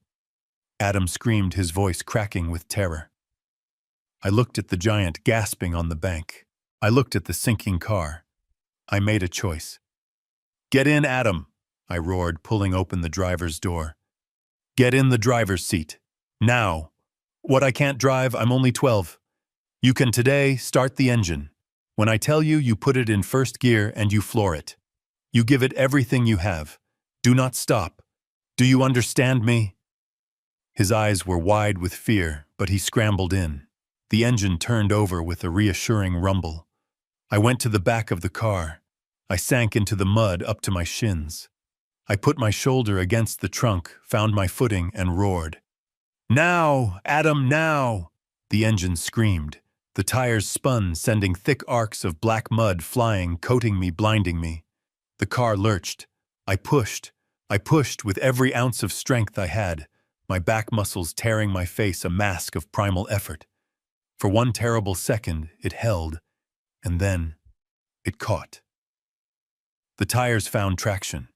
Adam screamed, his voice cracking with terror. I looked at the giant gasping on the bank. I looked at the sinking car. I made a choice. "Get in, Adam!" I roared, pulling open the driver's door. "Get in the driver's seat. Now. What, I can't drive? I'm only 12. You can today start the engine. When I tell you, you put it in first gear and you floor it. You give it everything you have. Do not stop. Do you understand me?" His eyes were wide with fear, but he scrambled in. The engine turned over with a reassuring rumble. I went to the back of the car. I sank into the mud up to my shins. I put my shoulder against the trunk, found my footing, and roared. "Now, Adam, now!" The engine screamed. The tires spun, sending thick arcs of black mud flying, coating me, blinding me. The car lurched. I pushed with every ounce of strength I had, my back muscles tearing my face, a mask of primal effort. For one terrible second, it held, and then it caught. The tires found traction.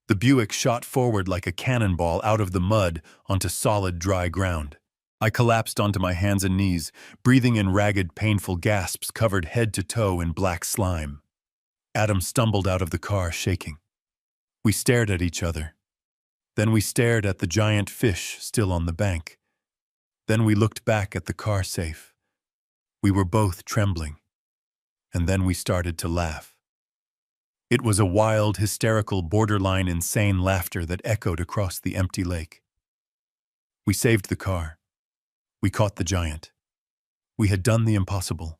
The Buick shot forward like a cannonball out of the mud onto solid, dry ground. I collapsed onto my hands and knees, breathing in ragged, painful gasps, covered head to toe in black slime. Adam stumbled out of the car, shaking. We stared at each other. Then we stared at the giant fish still on the bank. Then we looked back at the car safe. We were both trembling. And then we started to laugh. It was a wild, hysterical, borderline insane laughter that echoed across the empty lake. We saved the car. We caught the giant. We had done the impossible.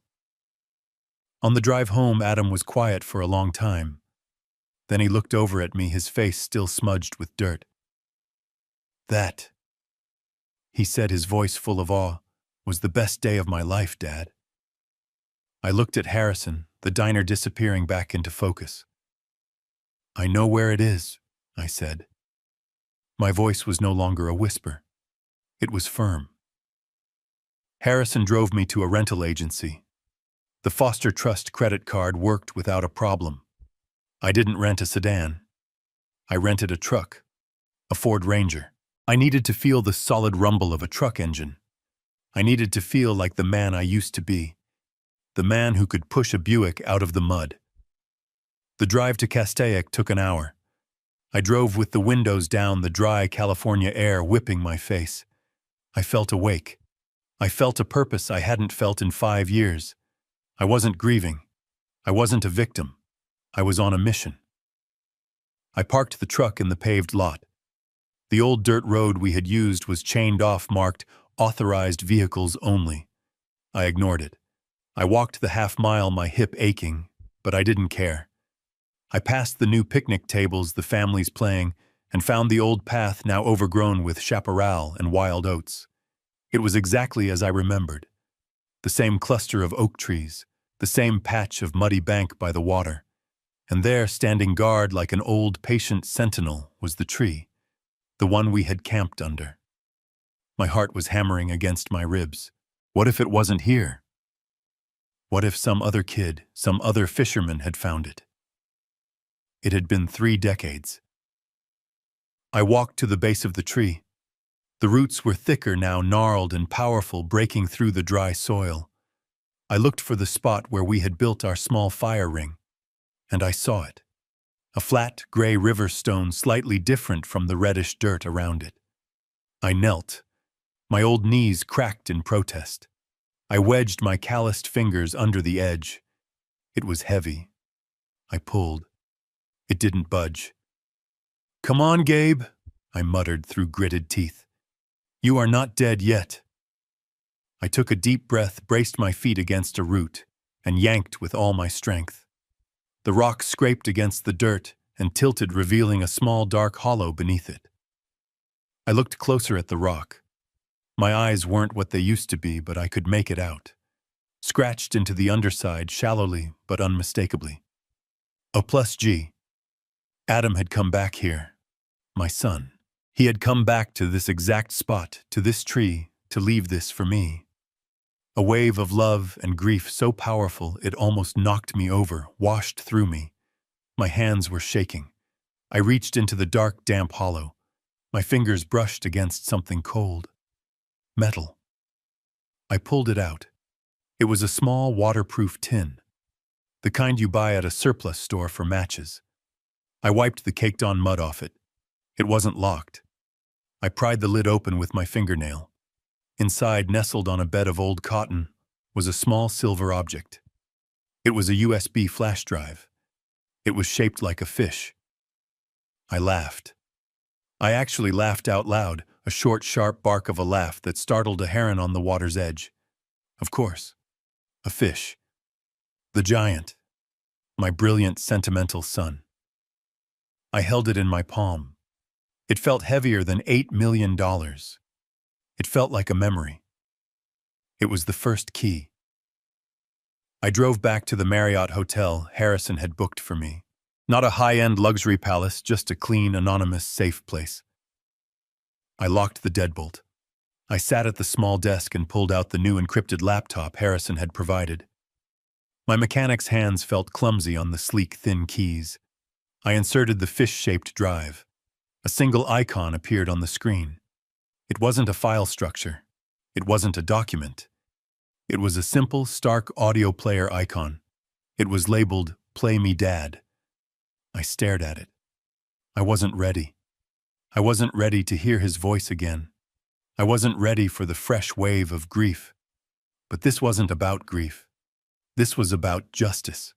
On the drive home, Adam was quiet for a long time. Then he looked over at me, his face still smudged with dirt. "That," he said, his voice full of awe, "was the best day of my life, Dad." I looked at Harrison, the diner disappearing back into focus. "I know where it is," I said. My voice was no longer a whisper. It was firm. Harrison drove me to a rental agency. The Foster Trust credit card worked without a problem. I didn't rent a sedan. I rented a truck, a Ford Ranger. I needed to feel the solid rumble of a truck engine. I needed to feel like the man I used to be, the man who could push a Buick out of the mud. The drive to Castaic took an hour. I drove with the windows down, the dry California air whipping my face. I felt awake. I felt a purpose I hadn't felt in 5 years. I wasn't grieving. I wasn't a victim. I was on a mission. I parked the truck in the paved lot. The old dirt road we had used was chained off, marked "Authorized Vehicles Only." I ignored it. I walked the half-mile, my hip aching, but I didn't care. I passed the new picnic tables, the families playing, and found the old path now overgrown with chaparral and wild oats. It was exactly as I remembered. The same cluster of oak trees, the same patch of muddy bank by the water. And there, standing guard like an old patient sentinel, was the tree, the one we had camped under. My heart was hammering against my ribs. What if it wasn't here? What if some other kid, some other fisherman had found it? It had been 3 decades. I walked to the base of the tree. The roots were thicker now, gnarled and powerful, breaking through the dry soil. I looked for the spot where we had built our small fire ring, and I saw it. A flat, gray river stone, slightly different from the reddish dirt around it. I knelt. My old knees cracked in protest. I wedged my calloused fingers under the edge. It was heavy. I pulled. It didn't budge. "Come on, Gabe," I muttered through gritted teeth. "You are not dead yet." I took a deep breath, braced my feet against a root, and yanked with all my strength. The rock scraped against the dirt and tilted, revealing a small dark hollow beneath it. I looked closer at the rock. My eyes weren't what they used to be, but I could make it out. Scratched into the underside, shallowly but unmistakably. O plus G. Adam had come back here. My son. He had come back to this exact spot, to this tree, to leave this for me. A wave of love and grief so powerful it almost knocked me over, washed through me. My hands were shaking. I reached into the dark, damp hollow. My fingers brushed against something cold. Metal. I pulled it out. It was a small, waterproof tin, the kind you buy at a surplus store for matches. I wiped the caked-on mud off it. It wasn't locked. I pried the lid open with my fingernail. Inside, nestled on a bed of old cotton, was a small silver object. It was a USB flash drive. It was shaped like a fish. I laughed. I actually laughed out loud, a short, sharp bark of a laugh that startled a heron on the water's edge. Of course. A fish. The giant. My brilliant, sentimental son. I held it in my palm. It felt heavier than $8 million. It felt like a memory. It was the first key. I drove back to the Marriott hotel Harrison had booked for me. Not a high-end luxury palace, just a clean, anonymous, safe place. I locked the deadbolt. I sat at the small desk and pulled out the new encrypted laptop Harrison had provided. My mechanic's hands felt clumsy on the sleek, thin keys. I inserted the fish-shaped drive. A single icon appeared on the screen. It wasn't a file structure. It wasn't a document. It was a simple, stark audio player icon. It was labeled, "Play Me Dad." I stared at it. I wasn't ready. I wasn't ready to hear his voice again. I wasn't ready for the fresh wave of grief. But this wasn't about grief. This was about justice.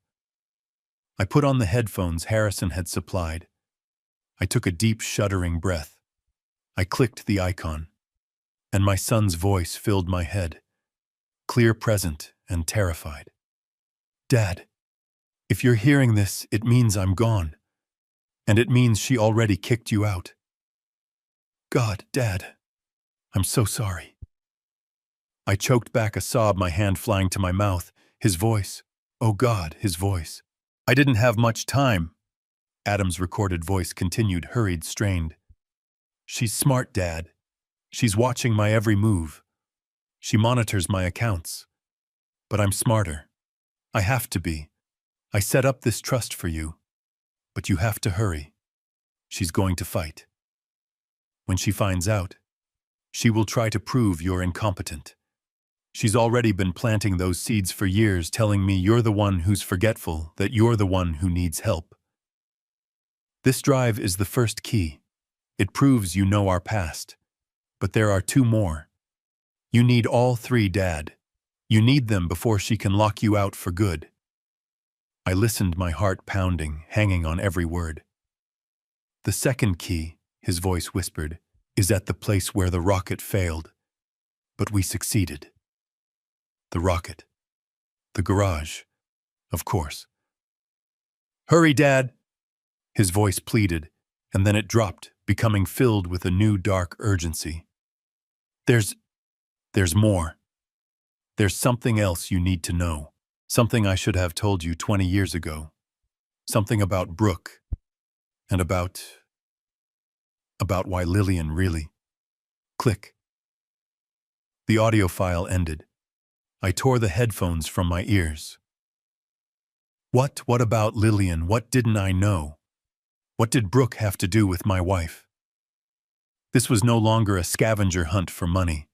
I put on the headphones Harrison had supplied. I took a deep, shuddering breath. I clicked the icon, and my son's voice filled my head, clear, present, and terrified. "Dad, if you're hearing this, it means I'm gone, and it means she already kicked you out. God, Dad, I'm so sorry." I choked back a sob, my hand flying to my mouth. His voice. Oh God, his voice. "I didn't have much time." Adam's recorded voice continued, hurried, strained. "She's smart, Dad. She's watching my every move. She monitors my accounts. But I'm smarter. I have to be. I set up this trust for you. But you have to hurry. She's going to fight. When she finds out, she will try to prove you're incompetent. She's already been planting those seeds for years, telling me you're the one who's forgetful, that you're the one who needs help. This drive is the first key. It proves you know our past. But there are two more. You need all three, Dad. You need them before she can lock you out for good." I listened, my heart pounding, hanging on every word. "The second key," his voice whispered, "is at the place where the rocket failed. But we succeeded." The rocket. The garage. Of course. "Hurry, Dad!" His voice pleaded, and then it dropped, becoming filled with a new dark urgency. There's more. There's something else you need to know. Something I should have told you 20 years ago. Something about Brooke. And about why Lillian really... Click. The audio file ended. I tore the headphones from my ears. What about Lillian? What didn't I know? What did Brooke have to do with my wife? This was no longer a scavenger hunt for money.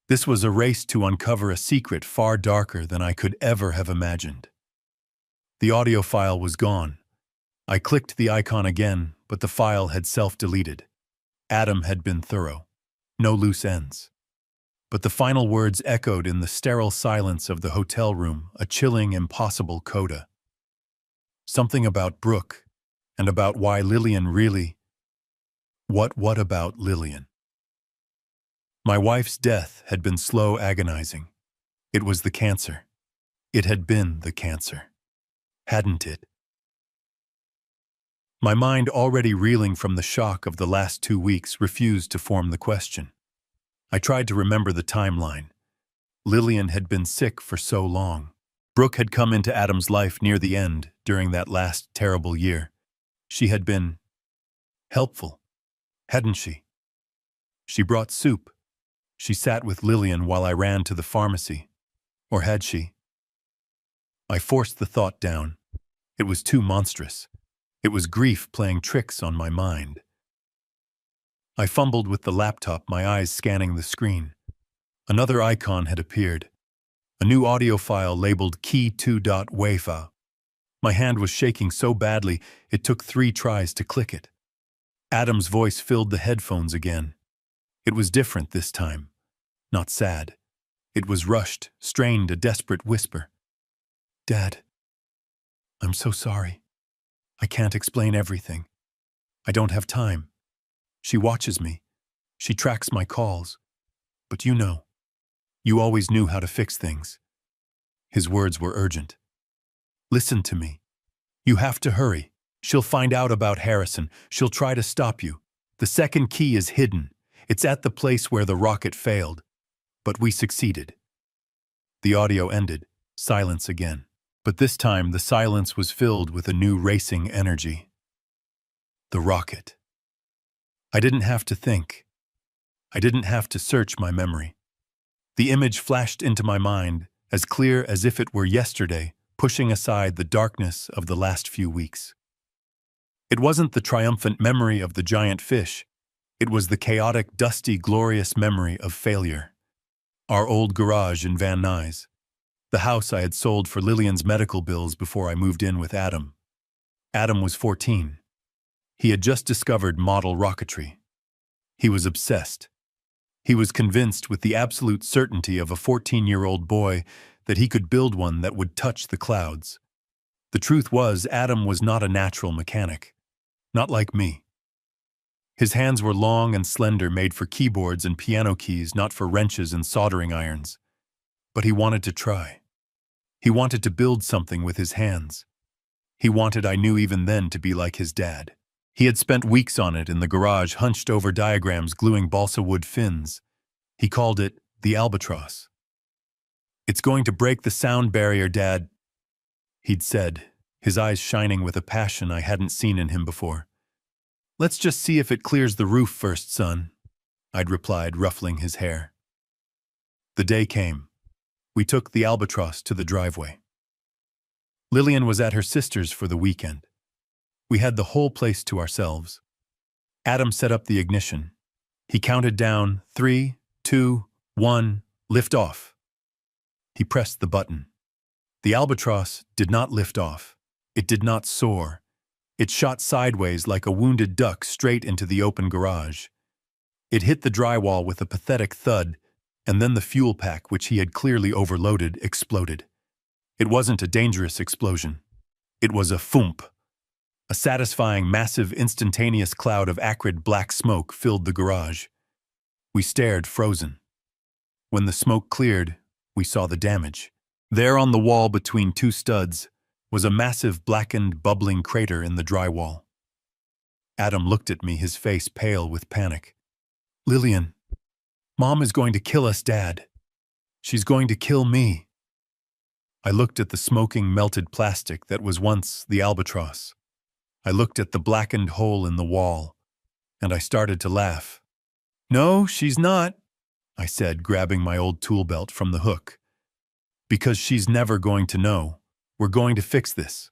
This was a race to uncover a secret far darker than I could ever have imagined. The audio file was gone. I clicked the icon again, but the file had self-deleted. Adam had been thorough. No loose ends. But the final words echoed in the sterile silence of the hotel room, a chilling, impossible coda. Something about Brooke, and about why Lillian really... What about Lillian? My wife's death had been slow, agonizing. It was the cancer. It had been the cancer. Hadn't it? My mind, already reeling from the shock of the last 2 weeks, refused to form the question. I tried to remember the timeline. Lillian had been sick for so long. Brooke had come into Adam's life near the end during that last terrible year. She had been helpful, hadn't she? She brought soup. She sat with Lillian while I ran to the pharmacy. Or had she? I forced the thought down. It was too monstrous. It was grief playing tricks on my mind. I fumbled with the laptop, my eyes scanning the screen. Another icon had appeared. A new audio file labeled key2.wafa. My hand was shaking so badly it took 3 tries to click it. Adam's voice filled the headphones again. It was different this time. Not sad. It was rushed, strained, a desperate whisper. Dad, I'm so sorry. I can't explain everything. I don't have time. She watches me. She tracks my calls. But you know. You always knew how to fix things. His words were urgent. Listen to me. You have to hurry. She'll find out about Harrison. She'll try to stop you. The second key is hidden. It's at the place where the rocket failed. But we succeeded. The audio ended. Silence again. But this time the silence was filled with a new racing energy. The rocket. I didn't have to think. I didn't have to search my memory. The image flashed into my mind, as clear as if it were yesterday, pushing aside the darkness of the last few weeks. It wasn't the triumphant memory of the giant fish. It was the chaotic, dusty, glorious memory of failure. Our old garage in Van Nuys. The house I had sold for Lillian's medical bills before I moved in with Adam. Adam was 14. He had just discovered model rocketry. He was obsessed. He was convinced with the absolute certainty of a 14-year-old boy that he could build one that would touch the clouds. The truth was, Adam was not a natural mechanic. Not like me. His hands were long and slender, made for keyboards and piano keys, not for wrenches and soldering irons. But he wanted to try. He wanted to build something with his hands. He wanted, I knew even then, to be like his dad. He had spent weeks on it in the garage, hunched over diagrams, gluing balsa wood fins. He called it the albatross. It's going to break the sound barrier, Dad, he'd said, his eyes shining with a passion I hadn't seen in him before. Let's just see if it clears the roof first, son, I'd replied, ruffling his hair. The day came. We took the albatross to the driveway. Lillian was at her sister's for the weekend. We had the whole place to ourselves. Adam set up the ignition. He counted down 3, 2, 1, lift off. He pressed the button. The albatross did not lift off. It did not soar. It shot sideways like a wounded duck straight into the open garage. It hit the drywall with a pathetic thud, and then the fuel pack, which he had clearly overloaded, exploded. It wasn't a dangerous explosion. It was a thump. A satisfying, massive, instantaneous cloud of acrid black smoke filled the garage. We stared, frozen. When the smoke cleared, we saw the damage. There on the wall between 2 studs was a massive, blackened, bubbling crater in the drywall. Adam looked at me, his face pale with panic. Lillian, Mom is going to kill us, Dad. She's going to kill me. I looked at the smoking, melted plastic that was once the albatross. I looked at the blackened hole in the wall, and I started to laugh. No, she's not, I said, grabbing my old tool belt from the hook. Because she's never going to know. We're going to fix this.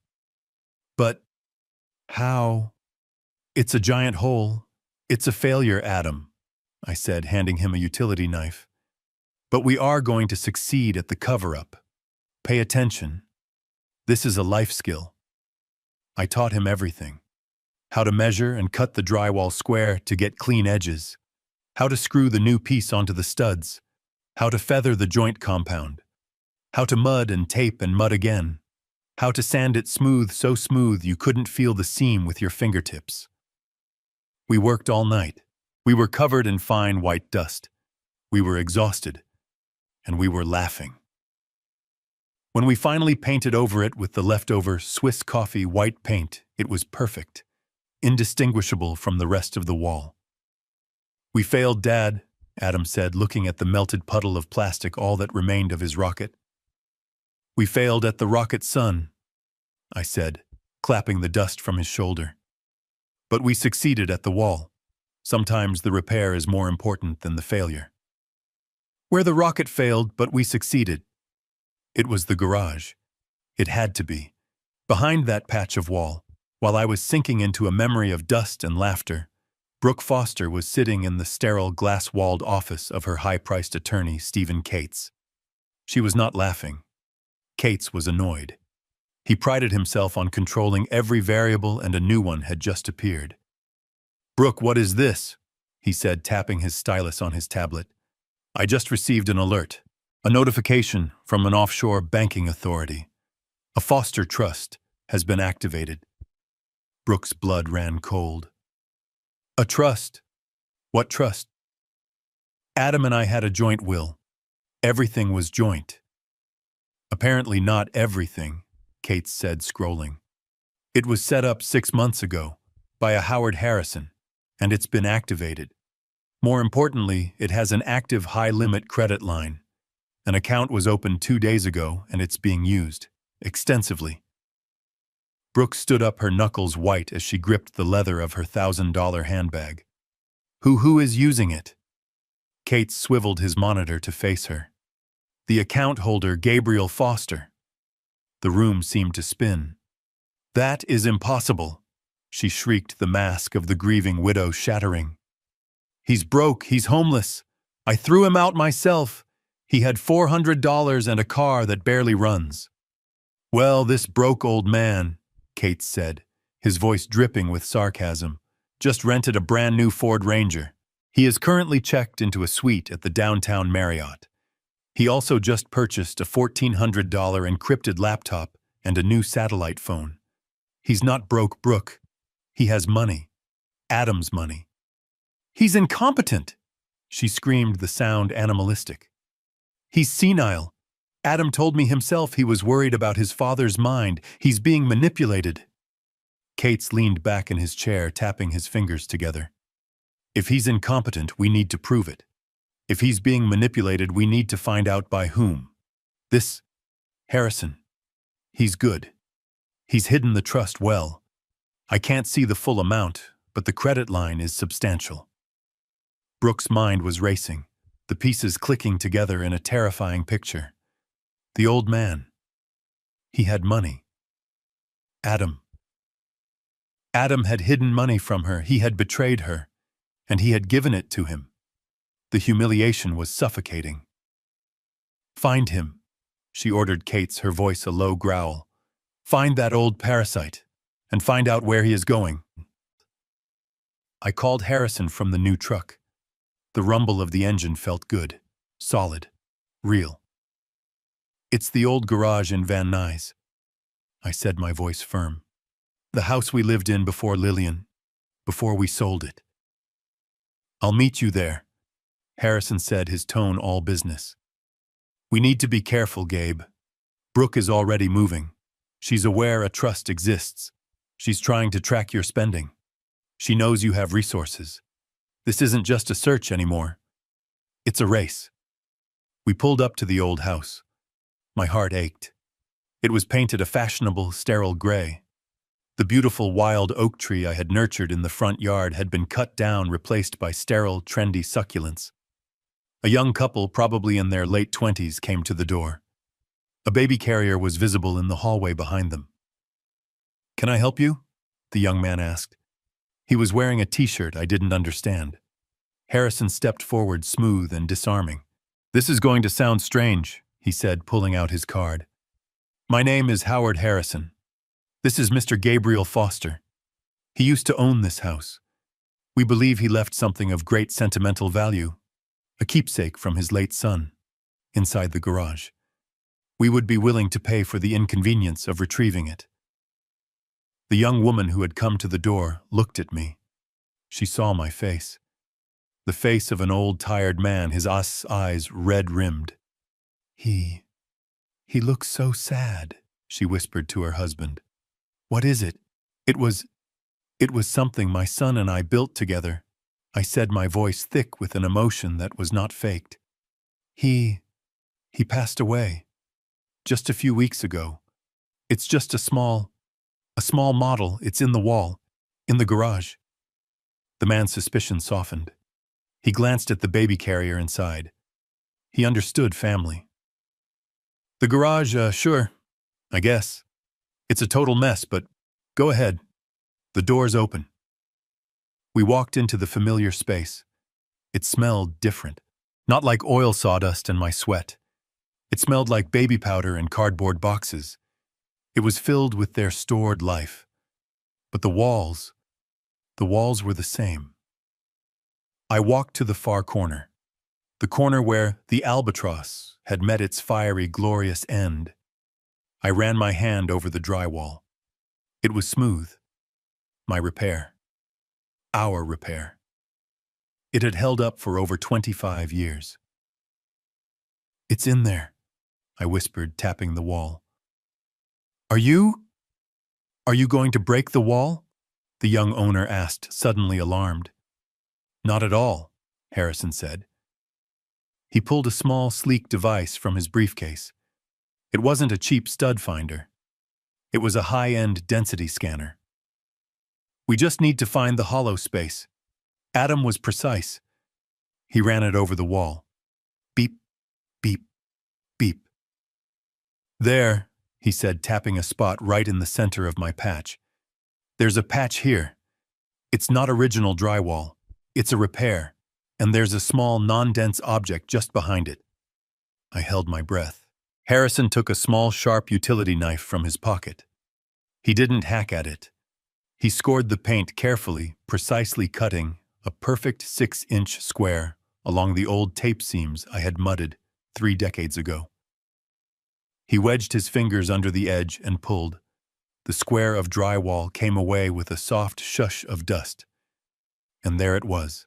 But how? It's a giant hole. It's a failure, Adam, I said, handing him a utility knife. But we are going to succeed at the cover-up. Pay attention. This is a life skill. I taught him everything. How to measure and cut the drywall square to get clean edges. How to screw the new piece onto the studs. How to feather the joint compound. How to mud and tape and mud again. How to sand it smooth, so smooth you couldn't feel the seam with your fingertips. We worked all night. We were covered in fine white dust. We were exhausted. And we were laughing. When we finally painted over it with the leftover Swiss coffee white paint, it was perfect, indistinguishable from the rest of the wall. We failed, Dad, Adam said, looking at the melted puddle of plastic, all that remained of his rocket. We failed at the rocket sun, I said, clapping the dust from his shoulder. But we succeeded at the wall. Sometimes the repair is more important than the failure. Where the rocket failed, but we succeeded. It was the garage. It had to be. Behind that patch of wall, while I was sinking into a memory of dust and laughter, Brooke Foster was sitting in the sterile, glass-walled office of her high-priced attorney, Stephen Cates. She was not laughing. Cates was annoyed. He prided himself on controlling every variable, and a new one had just appeared. "Brooke, what is this?" he said, tapping his stylus on his tablet. "I just received an alert, a notification from an offshore banking authority. A Foster trust has been activated." Brooke's blood ran cold. "A trust? What trust?" "Adam and I had a joint will. Everything was joint." "Apparently not everything," Cates said, scrolling. "It was set up 6 months ago by a Howard Harrison, and it's been activated. More importantly, it has an active high-limit credit line. An account was opened 2 days ago, and it's being used extensively." Brooke stood up, her knuckles white as she gripped the leather of her $1,000 handbag. Who is using it?" Cates swiveled his monitor to face her. "The account holder, Gabriel Foster." The room seemed to spin. "That is impossible," she shrieked, the mask of the grieving widow shattering. "He's broke, he's homeless. I threw him out myself. He had $400 and a car that barely runs." "Well, this broke old man," Cates said, his voice dripping with sarcasm, "just rented a brand new Ford Ranger. He is currently checked into a suite at the downtown Marriott. He also just purchased a $1,400 encrypted laptop and a new satellite phone. He's not broke, Brooke. He has money. Adam's money." "He's incompetent!" she screamed, the sound animalistic. "He's senile. Adam told me himself he was worried about his father's mind. He's being manipulated." Cates leaned back in his chair, tapping his fingers together. "If he's incompetent, we need to prove it. If he's being manipulated, we need to find out by whom. This Harrison, he's good. He's hidden the trust well. I can't see the full amount, but the credit line is substantial." Brooke's mind was racing, the pieces clicking together in a terrifying picture. The old man. He had money. Adam. Adam had hidden money from her, he had betrayed her, and he had given it to him. The humiliation was suffocating. "Find him," she ordered Cates, her voice a low growl. "Find that old parasite, and find out where he is going." I called Harrison from the new truck. The rumble of the engine felt good, solid, real. "It's the old garage in Van Nuys," I said, my voice firm. "The house we lived in before Lillian, before we sold it." "I'll meet you there," Harrison said, his tone all business. "We need to be careful, Gabe. Brooke is already moving. She's aware a trust exists. She's trying to track your spending. She knows you have resources. This isn't just a search anymore. It's a race." We pulled up to the old house. My heart ached. It was painted a fashionable, sterile gray. The beautiful wild oak tree I had nurtured in the front yard had been cut down, replaced by sterile, trendy succulents. A young couple, probably in their late 20s, came to the door. A baby carrier was visible in the hallway behind them. "Can I help you?" the young man asked. He was wearing a t-shirt I didn't understand. Harrison stepped forward, smooth and disarming. "This is going to sound strange," he said, pulling out his card. "My name is Howard Harrison. This is Mr. Gabriel Foster. He used to own this house. We believe he left something of great sentimental value, a keepsake from his late son, inside the garage. We would be willing to pay for the inconvenience of retrieving it." The young woman who had come to the door looked at me. She saw my face. The face of an old, tired man, his eyes red-rimmed. He looks so sad," she whispered to her husband. "What is it?" It was something my son and I built together," I said, my voice thick with an emotion that was not faked. He passed away. Just a few weeks ago. It's just a small model. It's in the wall, in the garage. The man's suspicion softened. He glanced at the baby carrier inside. He understood family. The garage, sure, I guess. It's a total mess, but go ahead. The door's open. We walked into the familiar space. It smelled different. Not like oil sawdust and my sweat. It smelled like baby powder and cardboard boxes. It was filled with their stored life. But the walls were the same. I walked to the far corner. The corner where the albatross had met its fiery, glorious end. I ran my hand over the drywall. It was smooth. My repair. Our repair. It had held up for over 25 years. It's in there, I whispered, tapping the wall. Are you going to break the wall? The young owner asked, suddenly alarmed. Not at all, Harrison said. He pulled a small, sleek device from his briefcase. It wasn't a cheap stud finder. It was a high-end density scanner. We just need to find the hollow space. Adam was precise. He ran it over the wall. Beep, beep, beep. There, he said, tapping a spot right in the center of my patch. There's a patch here. It's not original drywall. It's a repair, and there's a small, non-dense object just behind it. I held my breath. Harrison took a small, sharp utility knife from his pocket. He didn't hack at it. He scored the paint carefully, precisely cutting a perfect 6-inch square along the old tape seams I had mudded 3 decades ago. He wedged his fingers under the edge and pulled. The square of drywall came away with a soft shush of dust. And there it was.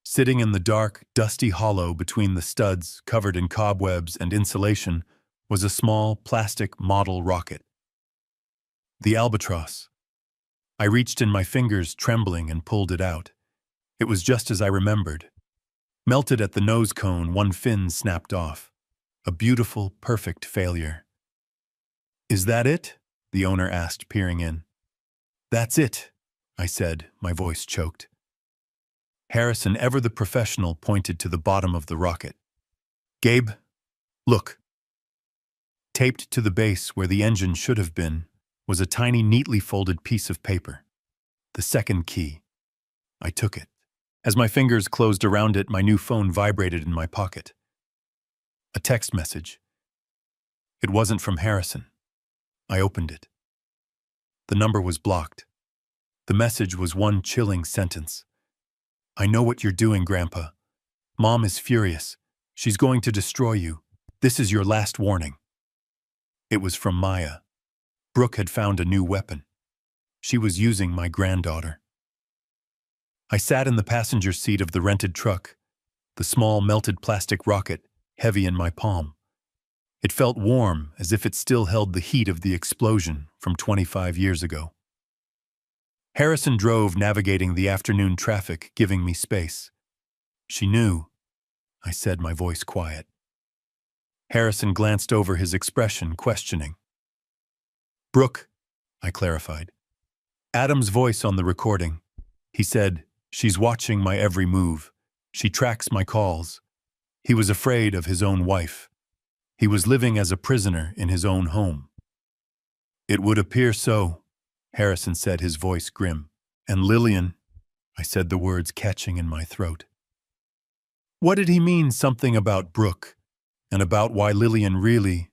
Sitting in the dark, dusty hollow between the studs covered in cobwebs and insulation was a small plastic model rocket. The albatross. I reached in my fingers, trembling, and pulled it out. It was just as I remembered. Melted at the nose cone, one fin snapped off. A beautiful, perfect failure. Is that it? The owner asked, peering in. That's it, I said, my voice choked. Harrison, ever the professional, pointed to the bottom of the rocket. Gabe, look. Taped to the base where the engine should have been was a tiny, neatly folded piece of paper. The second key. I took it. As my fingers closed around it, my new phone vibrated in my pocket. A text message. It wasn't from Harrison. I opened it. The number was blocked. The message was one chilling sentence. I know what you're doing, Grandpa. Mom is furious. She's going to destroy you. This is your last warning. It was from Maya. Brooke had found a new weapon. She was using my granddaughter. I sat in the passenger seat of the rented truck, the small melted plastic rocket heavy in my palm. It felt warm, as if it still held the heat of the explosion from 25 years ago. Harrison drove, navigating the afternoon traffic, giving me space. She knew, I said, my voice quiet. Harrison glanced over his expression, questioning. Brooke, I clarified. Adam's voice on the recording. He said, she's watching my every move. She tracks my calls. He was afraid of his own wife. He was living as a prisoner in his own home. It would appear so, Harrison said, his voice grim. And Lillian, I said, the words catching in my throat. What did he mean, something about Brooke, and about why Lillian really...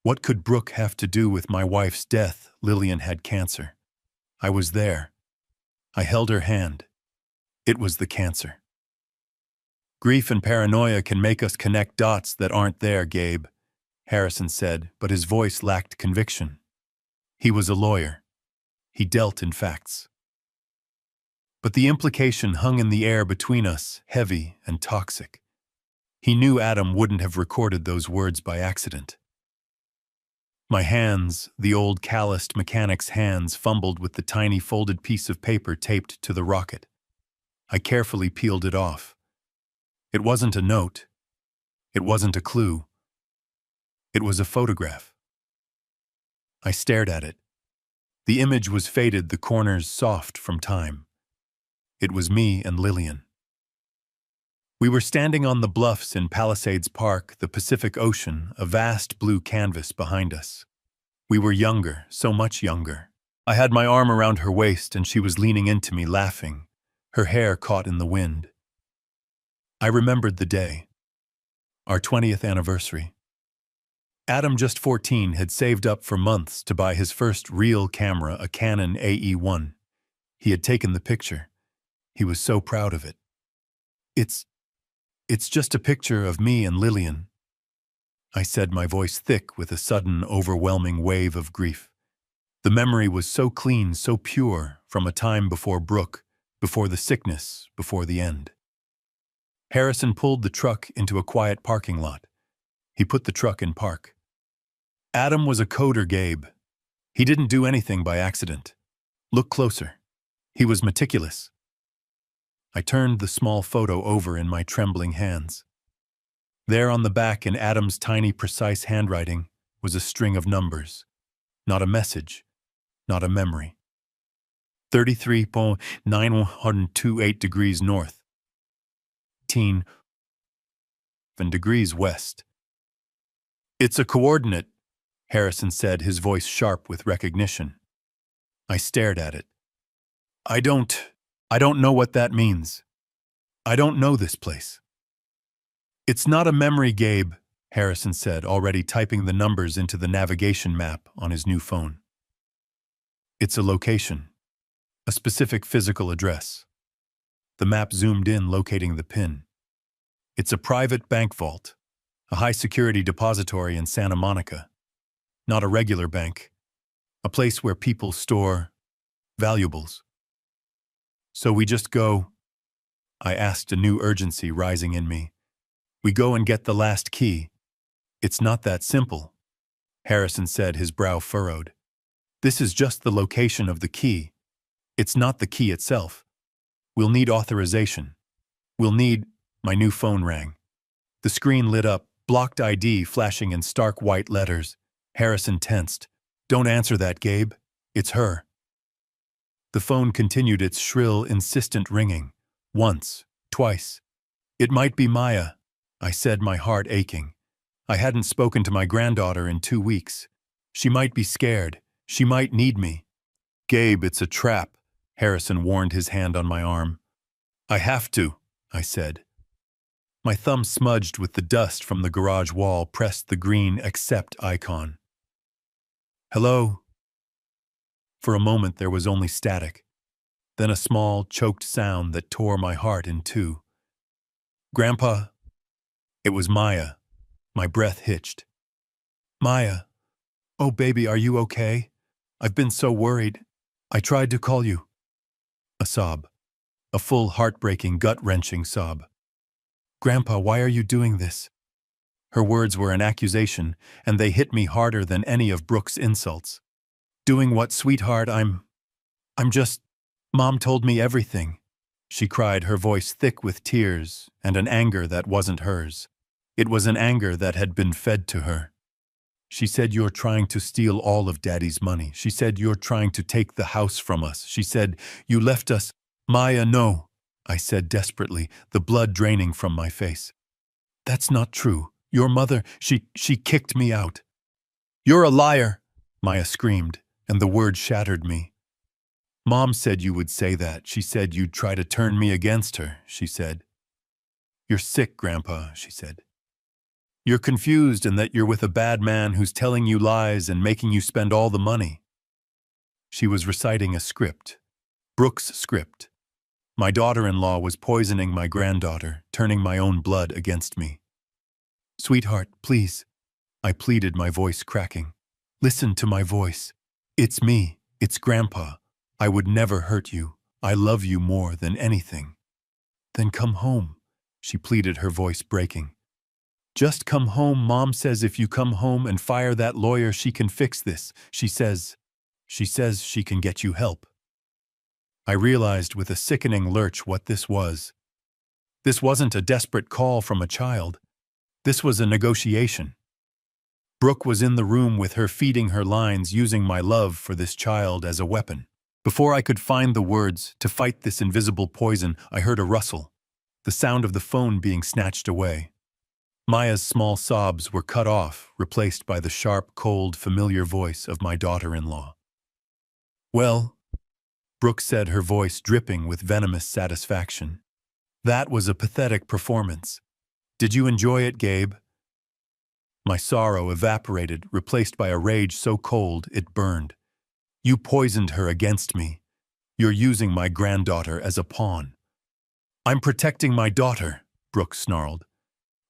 What could Brooke have to do with my wife's death? Lillian had cancer. I was there. I held her hand. It was the cancer. Grief and paranoia can make us connect dots that aren't there, Gabe, Harrison said, but his voice lacked conviction. He was a lawyer. He dealt in facts. But the implication hung in the air between us, heavy and toxic. He knew Adam wouldn't have recorded those words by accident. My hands, the old calloused mechanic's hands, fumbled with the tiny folded piece of paper taped to the rocket. I carefully peeled it off. It wasn't a note. It wasn't a clue. It was a photograph. I stared at it. The image was faded, the corners soft from time. It was me and Lillian. We were standing on the bluffs in Palisades Park, the Pacific Ocean, a vast blue canvas behind us. We were younger, so much younger. I had my arm around her waist and she was leaning into me, laughing, her hair caught in the wind. I remembered the day, our 20th anniversary. Adam, just 14, had saved up for months to buy his first real camera, a Canon AE1. He had taken the picture. He was so proud of it. It's just a picture of me and Lillian, I said, my voice thick with a sudden, overwhelming wave of grief. The memory was so clean, so pure, from a time before Brooke, before the sickness, before the end. Harrison pulled the truck into a quiet parking lot. He put the truck in park. Adam was a coder, Gabe. He didn't do anything by accident. Look closer. He was meticulous. I turned the small photo over in my trembling hands. There on the back, in Adam's tiny, precise handwriting, was a string of numbers. Not a message, not a memory. 33.9128 degrees north. 18 degrees west. It's a coordinate, Harrison said, his voice sharp with recognition. I stared at it. I don't know what that means. I don't know this place. It's not a memory, Gabe, Harrison said, already typing the numbers into the navigation map on his new phone. It's a location, a specific physical address. The map zoomed in, locating the pin. It's a private bank vault, a high-security depository in Santa Monica. Not a regular bank, a place where people store valuables. So we just go, I asked, a new urgency rising in me. We go and get the last key. It's not that simple, Harrison said, his brow furrowed. This is just the location of the key. It's not the key itself. We'll need authorization. We'll need— My new phone rang. The screen lit up, blocked ID flashing in stark white letters. Harrison tensed. Don't answer that, Gabe. It's her. The phone continued its shrill, insistent ringing. Once, twice. It might be Maya, I said, my heart aching. I hadn't spoken to my granddaughter in 2 weeks. She might be scared. She might need me. Gabe, it's a trap, Harrison warned, his hand on my arm. I have to, I said. My thumb, smudged with the dust from the garage wall, pressed the green accept icon. Hello? For a moment there was only static, then a small, choked sound that tore my heart in two. Grandpa? It was Maya. My breath hitched. Maya. Oh, baby, are you okay? I've been so worried. I tried to call you. A sob. A full, heartbreaking, gut-wrenching sob. Grandpa, why are you doing this? Her words were an accusation, and they hit me harder than any of Brooke's insults. Doing what, sweetheart? I'm just— Mom told me everything, she cried, her voice thick with tears and an anger that wasn't hers. It was an anger that had been fed to her. She said, you're trying to steal all of Daddy's money. She said, you're trying to take the house from us. She said, you left us— Maya, no, I said desperately, the blood draining from my face. That's not true. Your mother— she kicked me out. You're a liar, Maya screamed, and the word shattered me. Mom said you would say that. She said you'd try to turn me against her, she said. You're sick, Grandpa, she said. You're confused and that you're with a bad man who's telling you lies and making you spend all the money. She was reciting a script, Brooke's script. My daughter-in-law was poisoning my granddaughter, turning my own blood against me. Sweetheart, please, I pleaded, my voice cracking. Listen to my voice. It's me. It's Grandpa. I would never hurt you. I love you more than anything. Then come home, she pleaded, her voice breaking. Just come home. Mom says if you come home and fire that lawyer, she can fix this. She says she can get you help. I realized with a sickening lurch what this was. This wasn't a desperate call from a child. This was a negotiation. Brooke was in the room with her, feeding her lines, using my love for this child as a weapon. Before I could find the words to fight this invisible poison, I heard a rustle, the sound of the phone being snatched away. Maya's small sobs were cut off, replaced by the sharp, cold, familiar voice of my daughter-in-law. "Well," Brooke said, her voice dripping with venomous satisfaction. "That was a pathetic performance. Did you enjoy it, Gabe?" My sorrow evaporated, replaced by a rage so cold it burned. "You poisoned her against me. You're using my granddaughter as a pawn." "I'm protecting my daughter," Brooke snarled,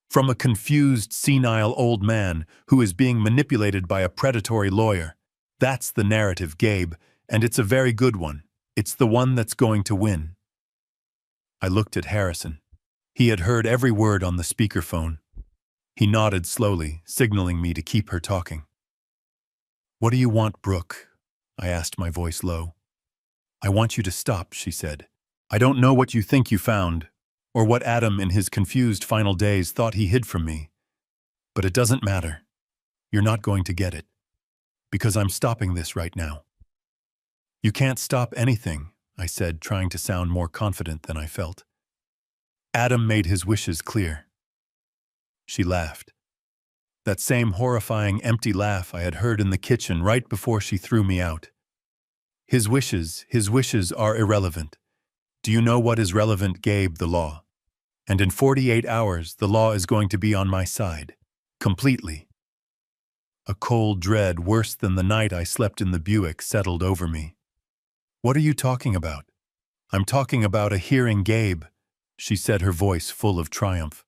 "from a confused, senile old man who is being manipulated by a predatory lawyer. That's the narrative, Gabe, and it's a very good one. It's the one that's going to win." I looked at Harrison. He had heard every word on the speakerphone. He nodded slowly, signaling me to keep her talking. "What do you want, Brooke?" I asked, my voice low. "I want you to stop," she said. "I don't know what you think you found, or what Adam in his confused final days thought he hid from me. But it doesn't matter. You're not going to get it. Because I'm stopping this right now." "You can't stop anything," I said, trying to sound more confident than I felt. "Adam made his wishes clear." She laughed. That same horrifying, empty laugh I had heard in the kitchen right before she threw me out. His wishes are irrelevant. Do you know what is relevant, Gabe? The law. And in 48 hours, the law is going to be on my side. Completely." A cold dread, worse than the night I slept in the Buick, settled over me. "What are you talking about?" "I'm talking about a hearing, Gabe," she said, her voice full of triumph.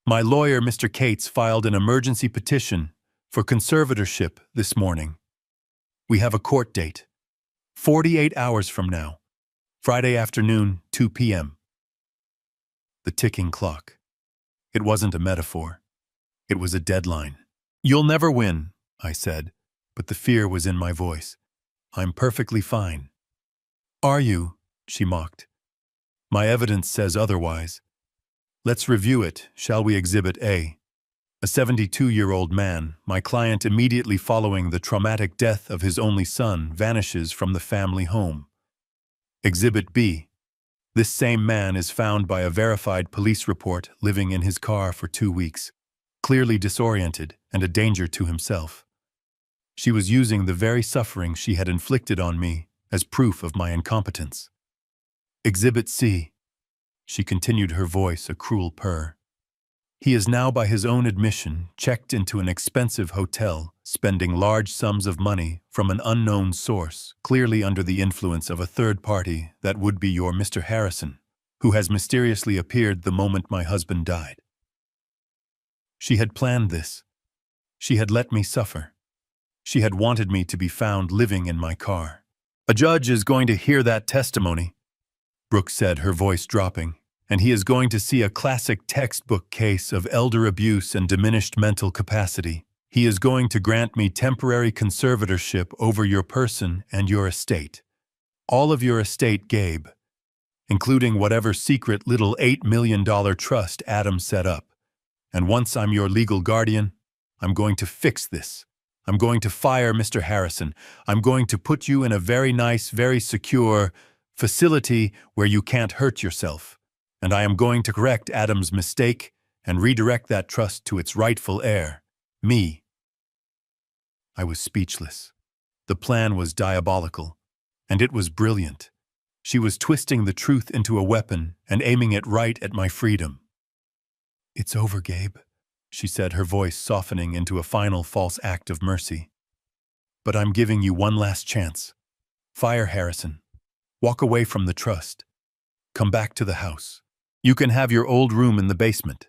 "My lawyer, Mr. Cates, filed an emergency petition for conservatorship this morning. We have a court date. 48 hours from now. Friday afternoon, 2 p.m. The ticking clock. It wasn't a metaphor. It was a deadline. "You'll never win," I said, but the fear was in my voice. "I'm perfectly fine." "Are you?" she mocked. "My evidence says otherwise." "Let's review it, shall we? Exhibit A. A 72-year-old man, my client, immediately following the traumatic death of his only son, vanishes from the family home. Exhibit B. This same man is found by a verified police report living in his car for 2 weeks, clearly disoriented and a danger to himself. She was using the very suffering she had inflicted on me as proof of my incompetence. Exhibit C. She continued, her voice a cruel purr. He is now, by his own admission, checked into an expensive hotel, spending large sums of money from an unknown source, clearly under the influence of a third party that would be your Mr. Harrison, who has mysteriously appeared the moment my husband died. She had planned this. She had let me suffer. She had wanted me to be found living in my car. "A judge is going to hear that testimony," Brooke said, her voice dropping, "and he is going to see a classic textbook case of elder abuse and diminished mental capacity. He is going to grant me temporary conservatorship over your person and your estate. All of your estate, Gabe, including whatever secret little $8 million trust Adam set up. And once I'm your legal guardian, I'm going to fix this. I'm going to fire Mr. Harrison. I'm going to put you in a very nice, very secure facility where you can't hurt yourself. And I am going to correct Adam's mistake and redirect that trust to its rightful heir, me." I was speechless. The plan was diabolical, and it was brilliant. She was twisting the truth into a weapon and aiming it right at my freedom. "It's over, Gabe," she said, her voice softening into a final false act of mercy. "But I'm giving you one last chance. Fire Harrison. Walk away from the trust. Come back to the house. You can have your old room in the basement.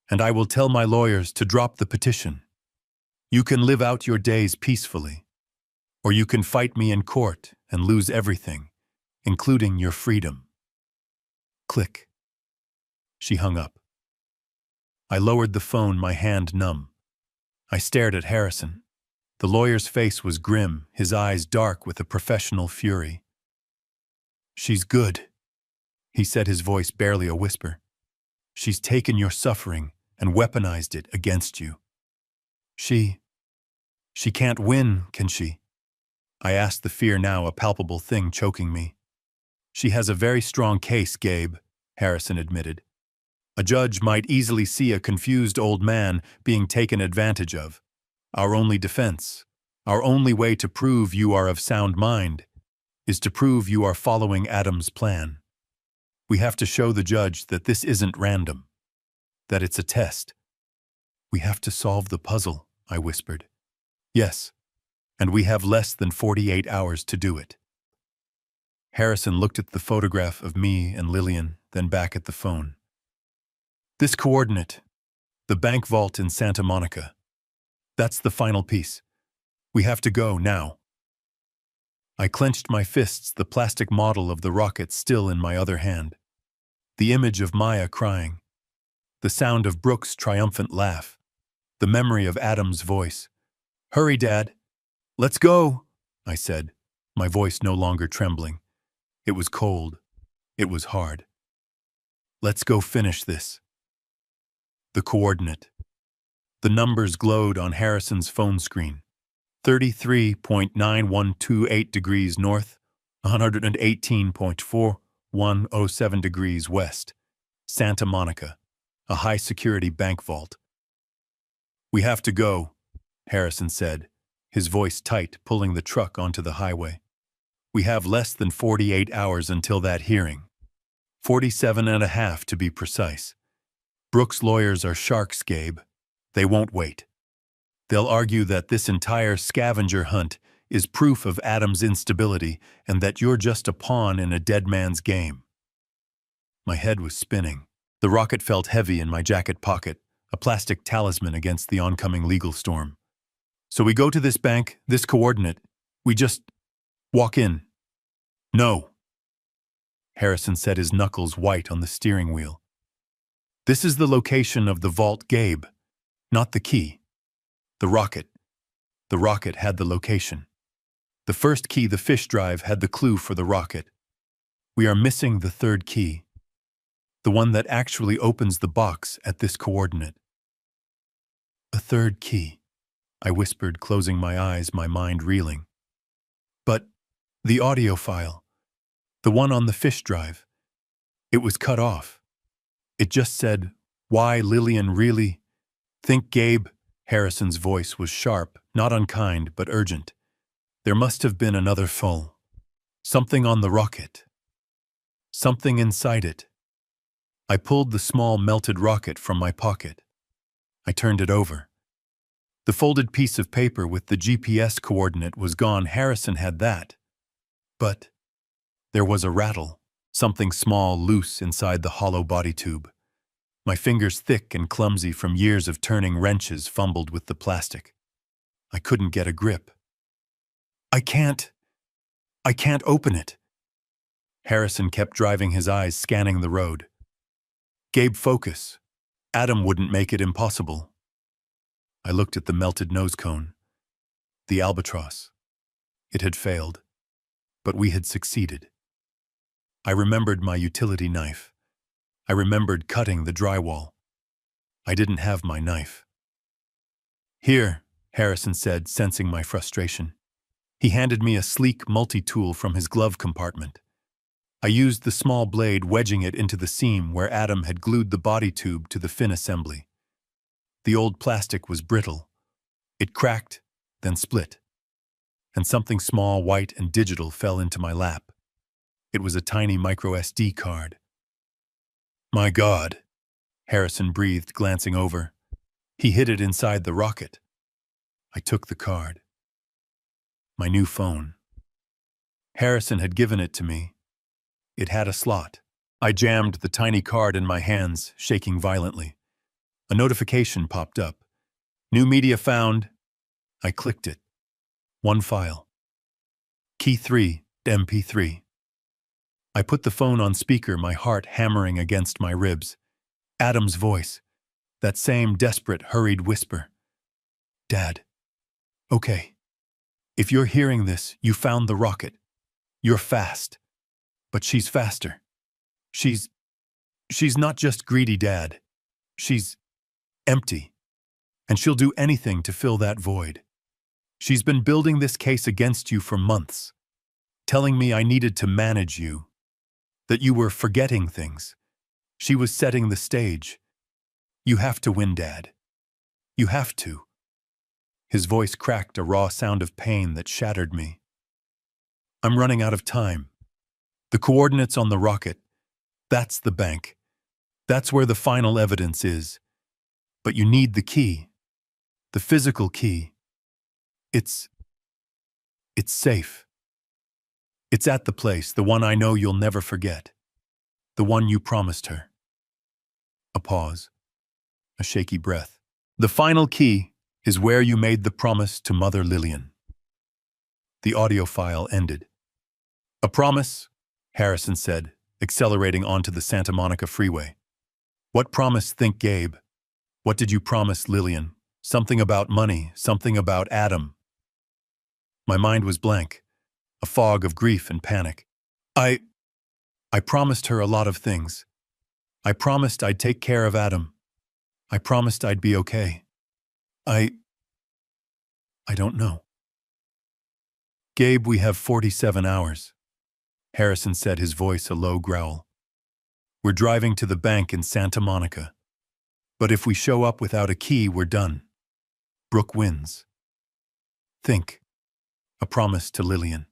And I will tell my lawyers to drop the petition. You can live out your days peacefully. Or you can fight me in court and lose everything, including your freedom." Click. She hung up. I lowered the phone, my hand numb. I stared at Harrison. The lawyer's face was grim, his eyes dark with a professional fury. "She's good," he said, his voice barely a whisper. "She's taken your suffering and weaponized it against you. She..." She can't win, can she? I asked, the fear now a palpable thing choking me. She has a very strong case, Gabe, Harrison admitted. A judge might easily see a confused old man being taken advantage of. Our only defense, our only way to prove you are of sound mind, is to prove you are following Adam's plan. We have to show the judge that this isn't random, that it's a test. We have to solve the puzzle, I whispered. Yes, and we have less than 48 hours to do it. Harrison looked at the photograph of me and Lillian, then back at the phone. This coordinate, the bank vault in Santa Monica. That's the final piece. We have to go now. I clenched my fists, the plastic model of the rocket still in my other hand. The image of Maya crying. The sound of Brooke's triumphant laugh. The memory of Adam's voice. Hurry, Dad. Let's go, I said, my voice no longer trembling. It was cold. It was hard. Let's go finish this. The coordinate. The numbers glowed on Harrison's phone screen. 33.9128 degrees north, 118.4107 degrees west. Santa Monica, a high-security bank vault. We have to go, Harrison said, his voice tight, pulling the truck onto the highway. We have less than 48 hours until that hearing. 47 and a half to be precise. Brooke's lawyers are sharks, Gabe. They won't wait. They'll argue that this entire scavenger hunt is proof of Adam's instability and that you're just a pawn in a dead man's game. My head was spinning. The rocket felt heavy in my jacket pocket, a plastic talisman against the oncoming legal storm. So we go to this bank, this coordinate. We just walk in. No. Harrison set his knuckles white on the steering wheel. This is the location of the vault, Gabe, not the key. The rocket. The rocket had the location. The first key, the fish drive, had the clue for the rocket. We are missing the third key, the one that actually opens the box at this coordinate. A third key, I whispered, closing my eyes, my mind reeling. But the audio file, the one on the fish drive, it was cut off. It just said, "Why, Lillian, really? Think, Gabe?" Harrison's voice was sharp, not unkind, but urgent. There must have been another phone. Something on the rocket. Something inside it. I pulled the small melted rocket from my pocket. I turned it over. The folded piece of paper with the GPS coordinate was gone. Harrison had that. But there was a rattle, something small, loose inside the hollow body tube. My fingers, thick and clumsy from years of turning wrenches, fumbled with the plastic. I couldn't get a grip. I can't open it. Harrison kept driving, his eyes scanning the road. Gabe, focus. Adam wouldn't make it impossible. I looked at the melted nose cone. The albatross. It had failed, but we had succeeded. I remembered my utility knife. I remembered cutting the drywall. I didn't have my knife. Here, Harrison said, sensing my frustration. He handed me a sleek multi-tool from his glove compartment. I used the small blade, wedging it into the seam where Adam had glued the body tube to the fin assembly. The old plastic was brittle. It cracked, then split. And something small, white and digital fell into my lap. It was a tiny micro SD card. My God, Harrison breathed, glancing over. He hid it inside the rocket. I took the card. My new phone. Harrison had given it to me. It had a slot. I jammed the tiny card in my hands, shaking violently. A notification popped up. New media found. I clicked it. One file. Key 3, MP3. I put the phone on speaker, my heart hammering against my ribs. Adam's voice. That same desperate, hurried whisper. Dad. Okay. If you're hearing this, you found the rocket. You're fast. But she's faster. She's not just greedy, Dad. She's empty. And she'll do anything to fill that void. She's been building this case against you for months, telling me I needed to manage you, that you were forgetting things. She was setting the stage. You have to win, Dad. You have to. His voice cracked a raw sound of pain that shattered me. I'm running out of time. The coordinates on the rocket, that's the bank. That's where the final evidence is. But you need the key. The physical key. It's safe. It's at the place, the one I know you'll never forget. The one you promised her. A pause. A shaky breath. The final key is where you made the promise to Mother Lillian. The audio file ended. A promise, Harrison said, accelerating onto the Santa Monica freeway. What promise, think Gabe? What did you promise Lillian? Something about money, something about Adam. My mind was blank, a fog of grief and panic. I promised her a lot of things. I promised I'd take care of Adam. I promised I'd be okay. I don't know. Gabe, we have 47 hours. Harrison said, his voice a low growl. We're driving to the bank in Santa Monica. But if we show up without a key, we're done. Brooke wins. Think. A promise to Lillian.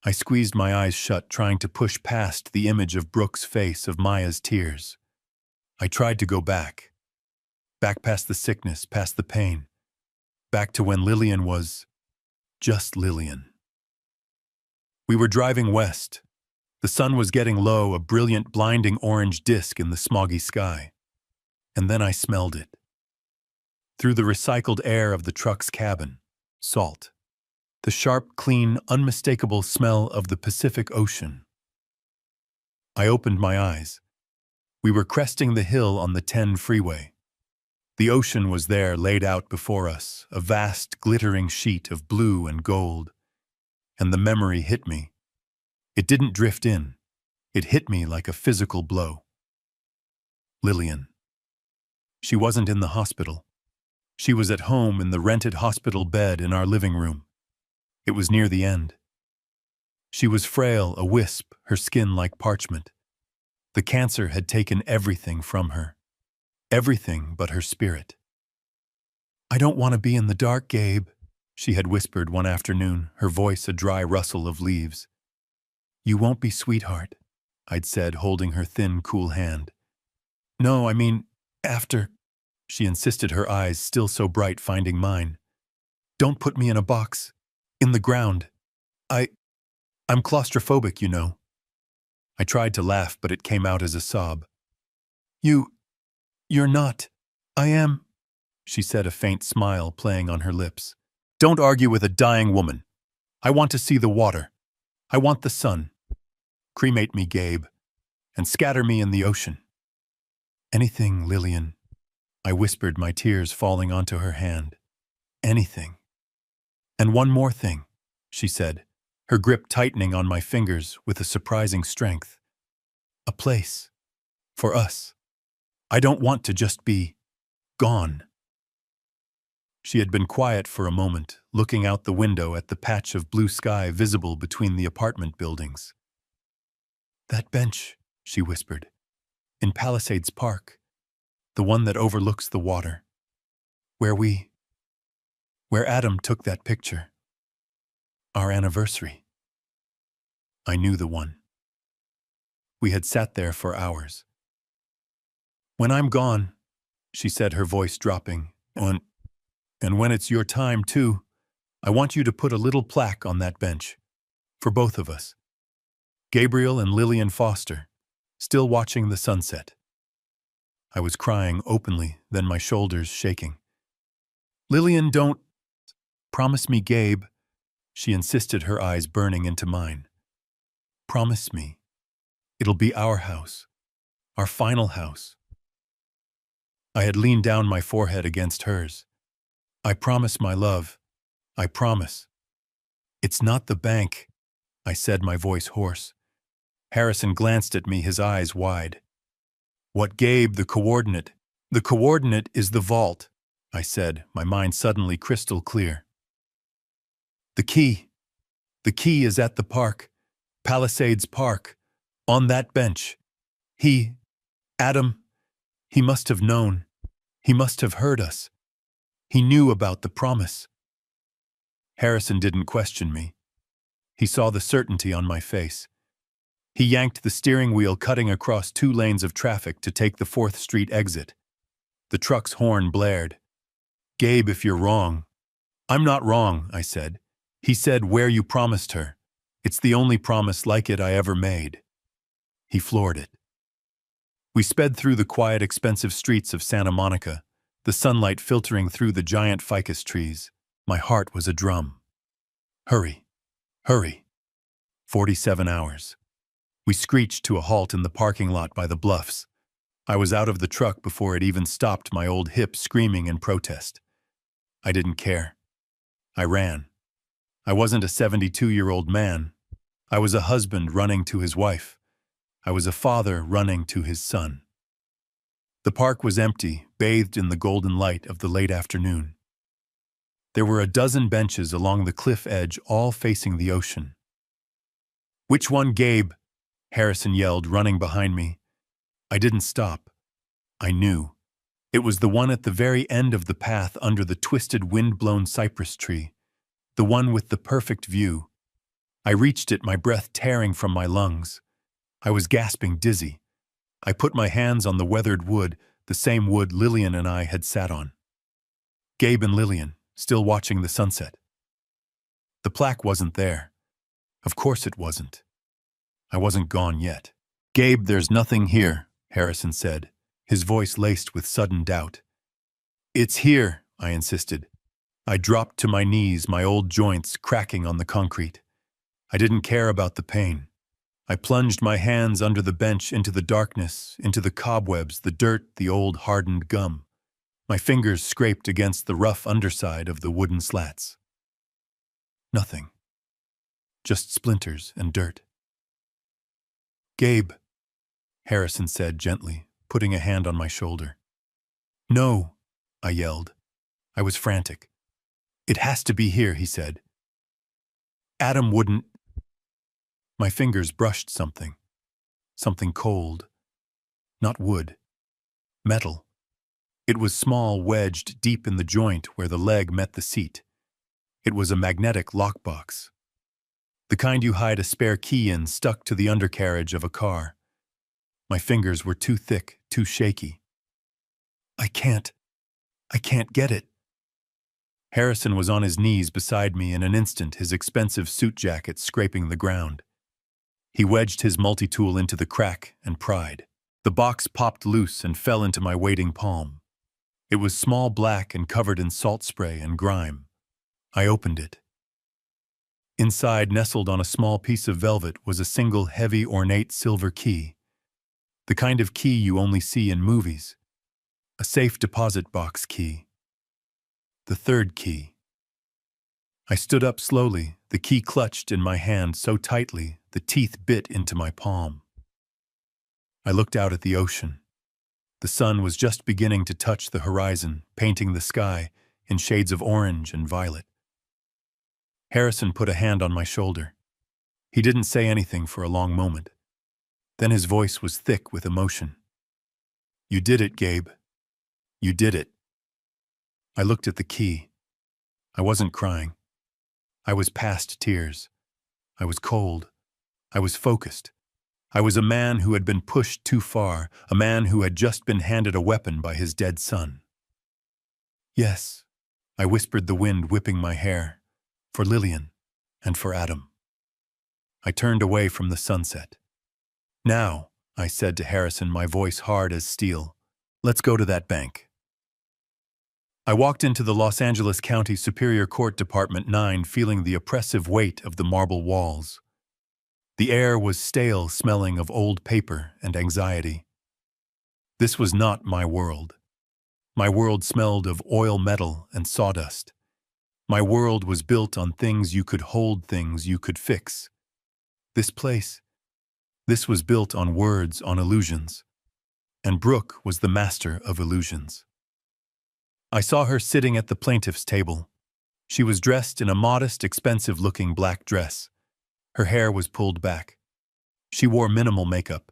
I squeezed my eyes shut, trying to push past the image of Brooke's face, of Maya's tears. I tried to go back. Back past the sickness, past the pain. Back to when Lillian was just Lillian. We were driving west. The sun was getting low, a brilliant, blinding orange disk in the smoggy sky. And then I smelled it. Through the recycled air of the truck's cabin, salt. The sharp, clean, unmistakable smell of the Pacific Ocean. I opened my eyes. We were cresting the hill on the 10 freeway. The ocean was there, laid out before us, a vast, glittering sheet of blue and gold. And the memory hit me. It didn't drift in. It hit me like a physical blow. Lillian. She wasn't in the hospital. She was at home in the rented hospital bed in our living room. It was near the end. She was frail, a wisp, her skin like parchment. The cancer had taken everything from her. Everything but her spirit. I don't want to be in the dark, Gabe, she had whispered one afternoon, her voice a dry rustle of leaves. You won't be, sweetheart, I'd said, holding her thin, cool hand. No, I mean, after, she insisted, her eyes still so bright, finding mine. Don't put me in a box. In the ground. I'm claustrophobic, you know. I tried to laugh, but it came out as a sob. You're not. I am, she said, a faint smile playing on her lips. Don't argue with a dying woman. I want to see the water. I want the sun. Cremate me, Gabe, and scatter me in the ocean. Anything, Lillian, I whispered, my tears falling onto her hand. Anything. And one more thing, she said, her grip tightening on my fingers with a surprising strength. A place. For us. I don't want to just be gone. She had been quiet for a moment, looking out the window at the patch of blue sky visible between the apartment buildings. That bench, she whispered, in Palisades Park, the one that overlooks the water, where Adam took that picture. Our anniversary. I knew the one. We had sat there for hours. When I'm gone, she said, her voice dropping, and when it's your time too, I want you to put a little plaque on that bench. For both of us. Gabriel and Lillian Foster, still watching the sunset. I was crying openly, then my shoulders shaking. Lillian, don't. Promise me, Gabe, she insisted, her eyes burning into mine. Promise me. It'll be our house. Our final house. I had leaned down my forehead against hers. I promise, my love. I promise. It's not the bank, I said, my voice hoarse. Harrison glanced at me, his eyes wide. What, Gabe, the coordinate? The coordinate is the vault, I said, my mind suddenly crystal clear. The key. The key is at the park. Palisades Park. On that bench. Adam, he must have known. He must have heard us. He knew about the promise. Harrison didn't question me. He saw the certainty on my face. He yanked the steering wheel, cutting across 2 lanes of traffic to take the 4th Street exit. The truck's horn blared. Gabe, if you're wrong. I'm not wrong, I said. He said where you promised her. It's the only promise like it I ever made. He floored it. We sped through the quiet, expensive streets of Santa Monica, the sunlight filtering through the giant ficus trees. My heart was a drum. Hurry. Hurry. 47 hours. We screeched to a halt in the parking lot by the bluffs. I was out of the truck before it even stopped, my old hip screaming in protest. I didn't care. I ran. I wasn't a 72-year-old man. I was a husband running to his wife. I was a father running to his son. The park was empty, bathed in the golden light of the late afternoon. There were a dozen benches along the cliff edge, all facing the ocean. Which one, Gabe? Harrison yelled, running behind me. I didn't stop. I knew. It was the one at the very end of the path under the twisted wind-blown cypress tree, the one with the perfect view. I reached it, my breath tearing from my lungs. I was gasping, dizzy. I put my hands on the weathered wood, the same wood Lillian and I had sat on. Gabe and Lillian, still watching the sunset. The plaque wasn't there. Of course it wasn't. I wasn't gone yet. Gabe, there's nothing here, Harrison said, his voice laced with sudden doubt. It's here, I insisted. I dropped to my knees, my old joints cracking on the concrete. I didn't care about the pain. I plunged my hands under the bench into the darkness, into the cobwebs, the dirt, the old hardened gum. My fingers scraped against the rough underside of the wooden slats. Nothing. Just splinters and dirt. Gabe, Harrison said gently, putting a hand on my shoulder. No, I yelled. I was frantic. It has to be here, he said. Adam wouldn't. My fingers brushed something. Something cold. Not wood. Metal. It was small, wedged deep in the joint where the leg met the seat. It was a magnetic lockbox. The kind you hide a spare key in, stuck to the undercarriage of a car. My fingers were too thick, too shaky. I can't get it. Harrison was on his knees beside me in an instant, his expensive suit jacket scraping the ground. He wedged his multi-tool into the crack and pried. The box popped loose and fell into my waiting palm. It was small, black, and covered in salt spray and grime. I opened it. Inside, nestled on a small piece of velvet, was a single heavy, ornate silver key. The kind of key you only see in movies. A safe deposit box key. The third key. I stood up slowly, the key clutched in my hand so tightly the teeth bit into my palm. I looked out at the ocean. The sun was just beginning to touch the horizon, painting the sky in shades of orange and violet. Harrison put a hand on my shoulder. He didn't say anything for a long moment. Then his voice was thick with emotion. You did it, Gabe. You did it. I looked at the key. I wasn't crying. I was past tears. I was cold. I was focused. I was a man who had been pushed too far, a man who had just been handed a weapon by his dead son. Yes, I whispered, the wind whipping my hair, for Lillian and for Adam. I turned away from the sunset. Now, I said to Harrison, my voice hard as steel, let's go to that bank. I walked into the Los Angeles County Superior Court Department 9, feeling the oppressive weight of the marble walls. The air was stale, smelling of old paper and anxiety. This was not my world. My world smelled of oil, metal, and sawdust. My world was built on things you could hold, things you could fix. This was built on words, on illusions. And Brooke was the master of illusions. I saw her sitting at the plaintiff's table. She was dressed in a modest, expensive-looking black dress. Her hair was pulled back. She wore minimal makeup.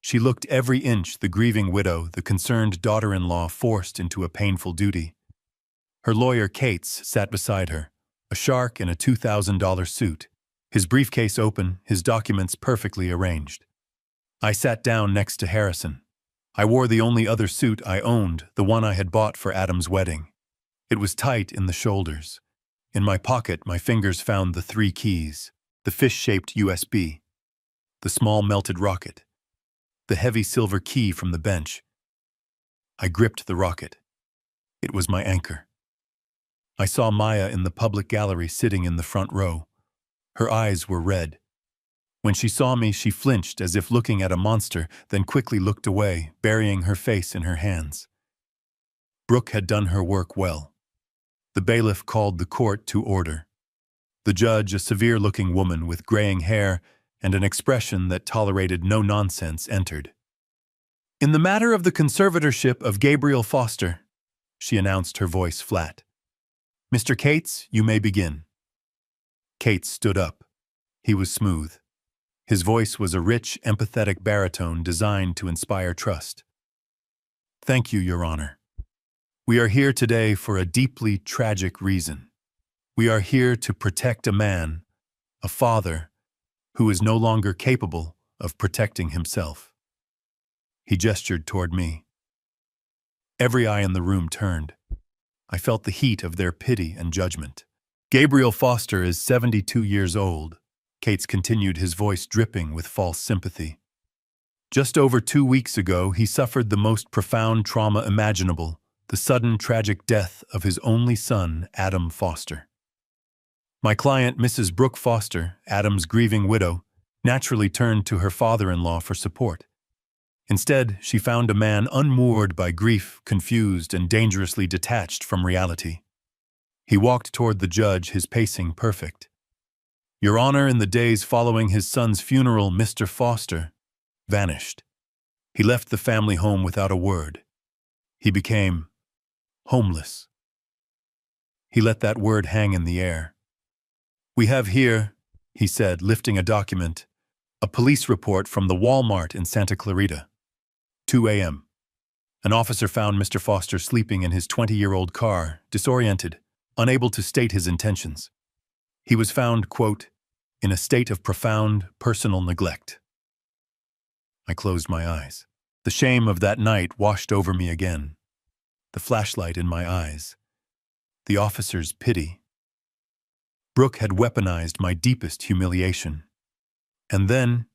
She looked every inch the grieving widow, the concerned daughter-in-law forced into a painful duty. Her lawyer, Cates, sat beside her, a shark in a $2,000 suit, his briefcase open, his documents perfectly arranged. I sat down next to Harrison. I wore the only other suit I owned, the one I had bought for Adam's wedding. It was tight in the shoulders. In my pocket, my fingers found the 3 keys, the fish-shaped USB, the small melted rocket, the heavy silver key from the bench. I gripped the rocket. It was my anchor. I saw Maya in the public gallery sitting in the front row. Her eyes were red. When she saw me, she flinched as if looking at a monster, then quickly looked away, burying her face in her hands. Brooke had done her work well. The bailiff called the court to order. The judge, a severe-looking woman with graying hair and an expression that tolerated no nonsense, entered. "In the matter of the conservatorship of Gabriel Foster," she announced, her voice flat. "Mr. Cates, you may begin." Cates stood up. He was smooth. His voice was a rich, empathetic baritone designed to inspire trust. "Thank you, Your Honor. We are here today for a deeply tragic reason. We are here to protect a man, a father, who is no longer capable of protecting himself." He gestured toward me. Every eye in the room turned. I felt the heat of their pity and judgment. "Gabriel Foster is 72 years old," Cates continued, his voice dripping with false sympathy. "Just over 2 weeks ago, he suffered the most profound trauma imaginable, the sudden tragic death of his only son, Adam Foster. My client, Mrs. Brooke Foster, Adam's grieving widow, naturally turned to her father-in-law for support. Instead, she found a man unmoored by grief, confused, and dangerously detached from reality. He walked toward the judge, his pacing perfect. "Your Honor, in the days following his son's funeral, Mr. Foster vanished. He left the family home without a word. He became homeless." He let that word hang in the air. "We have here," he said, lifting a document, "a police report from the Walmart in Santa Clarita. 2 a.m. An officer found Mr. Foster sleeping in his 20-year-old car, disoriented, unable to state his intentions. He was found, quote, in a state of profound personal neglect." I closed my eyes. The shame of that night washed over me again. The flashlight in my eyes. The officer's pity. Brooke had weaponized my deepest humiliation. And then,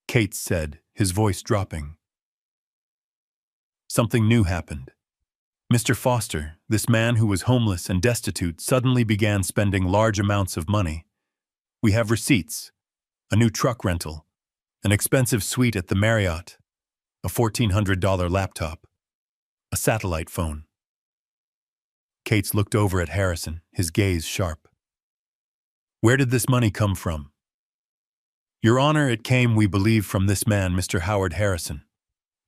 Cates said, his voice dropping, something new happened. Mr. Foster, this man who was homeless and destitute, suddenly began spending large amounts of money. We have receipts, a new truck rental, an expensive suite at the Marriott, a $1,400 laptop, a satellite phone. Cates looked over at Harrison, his gaze sharp. "Where did this money come from?" "Your Honor, it came, we believe, from this man, Mr. Howard Harrison,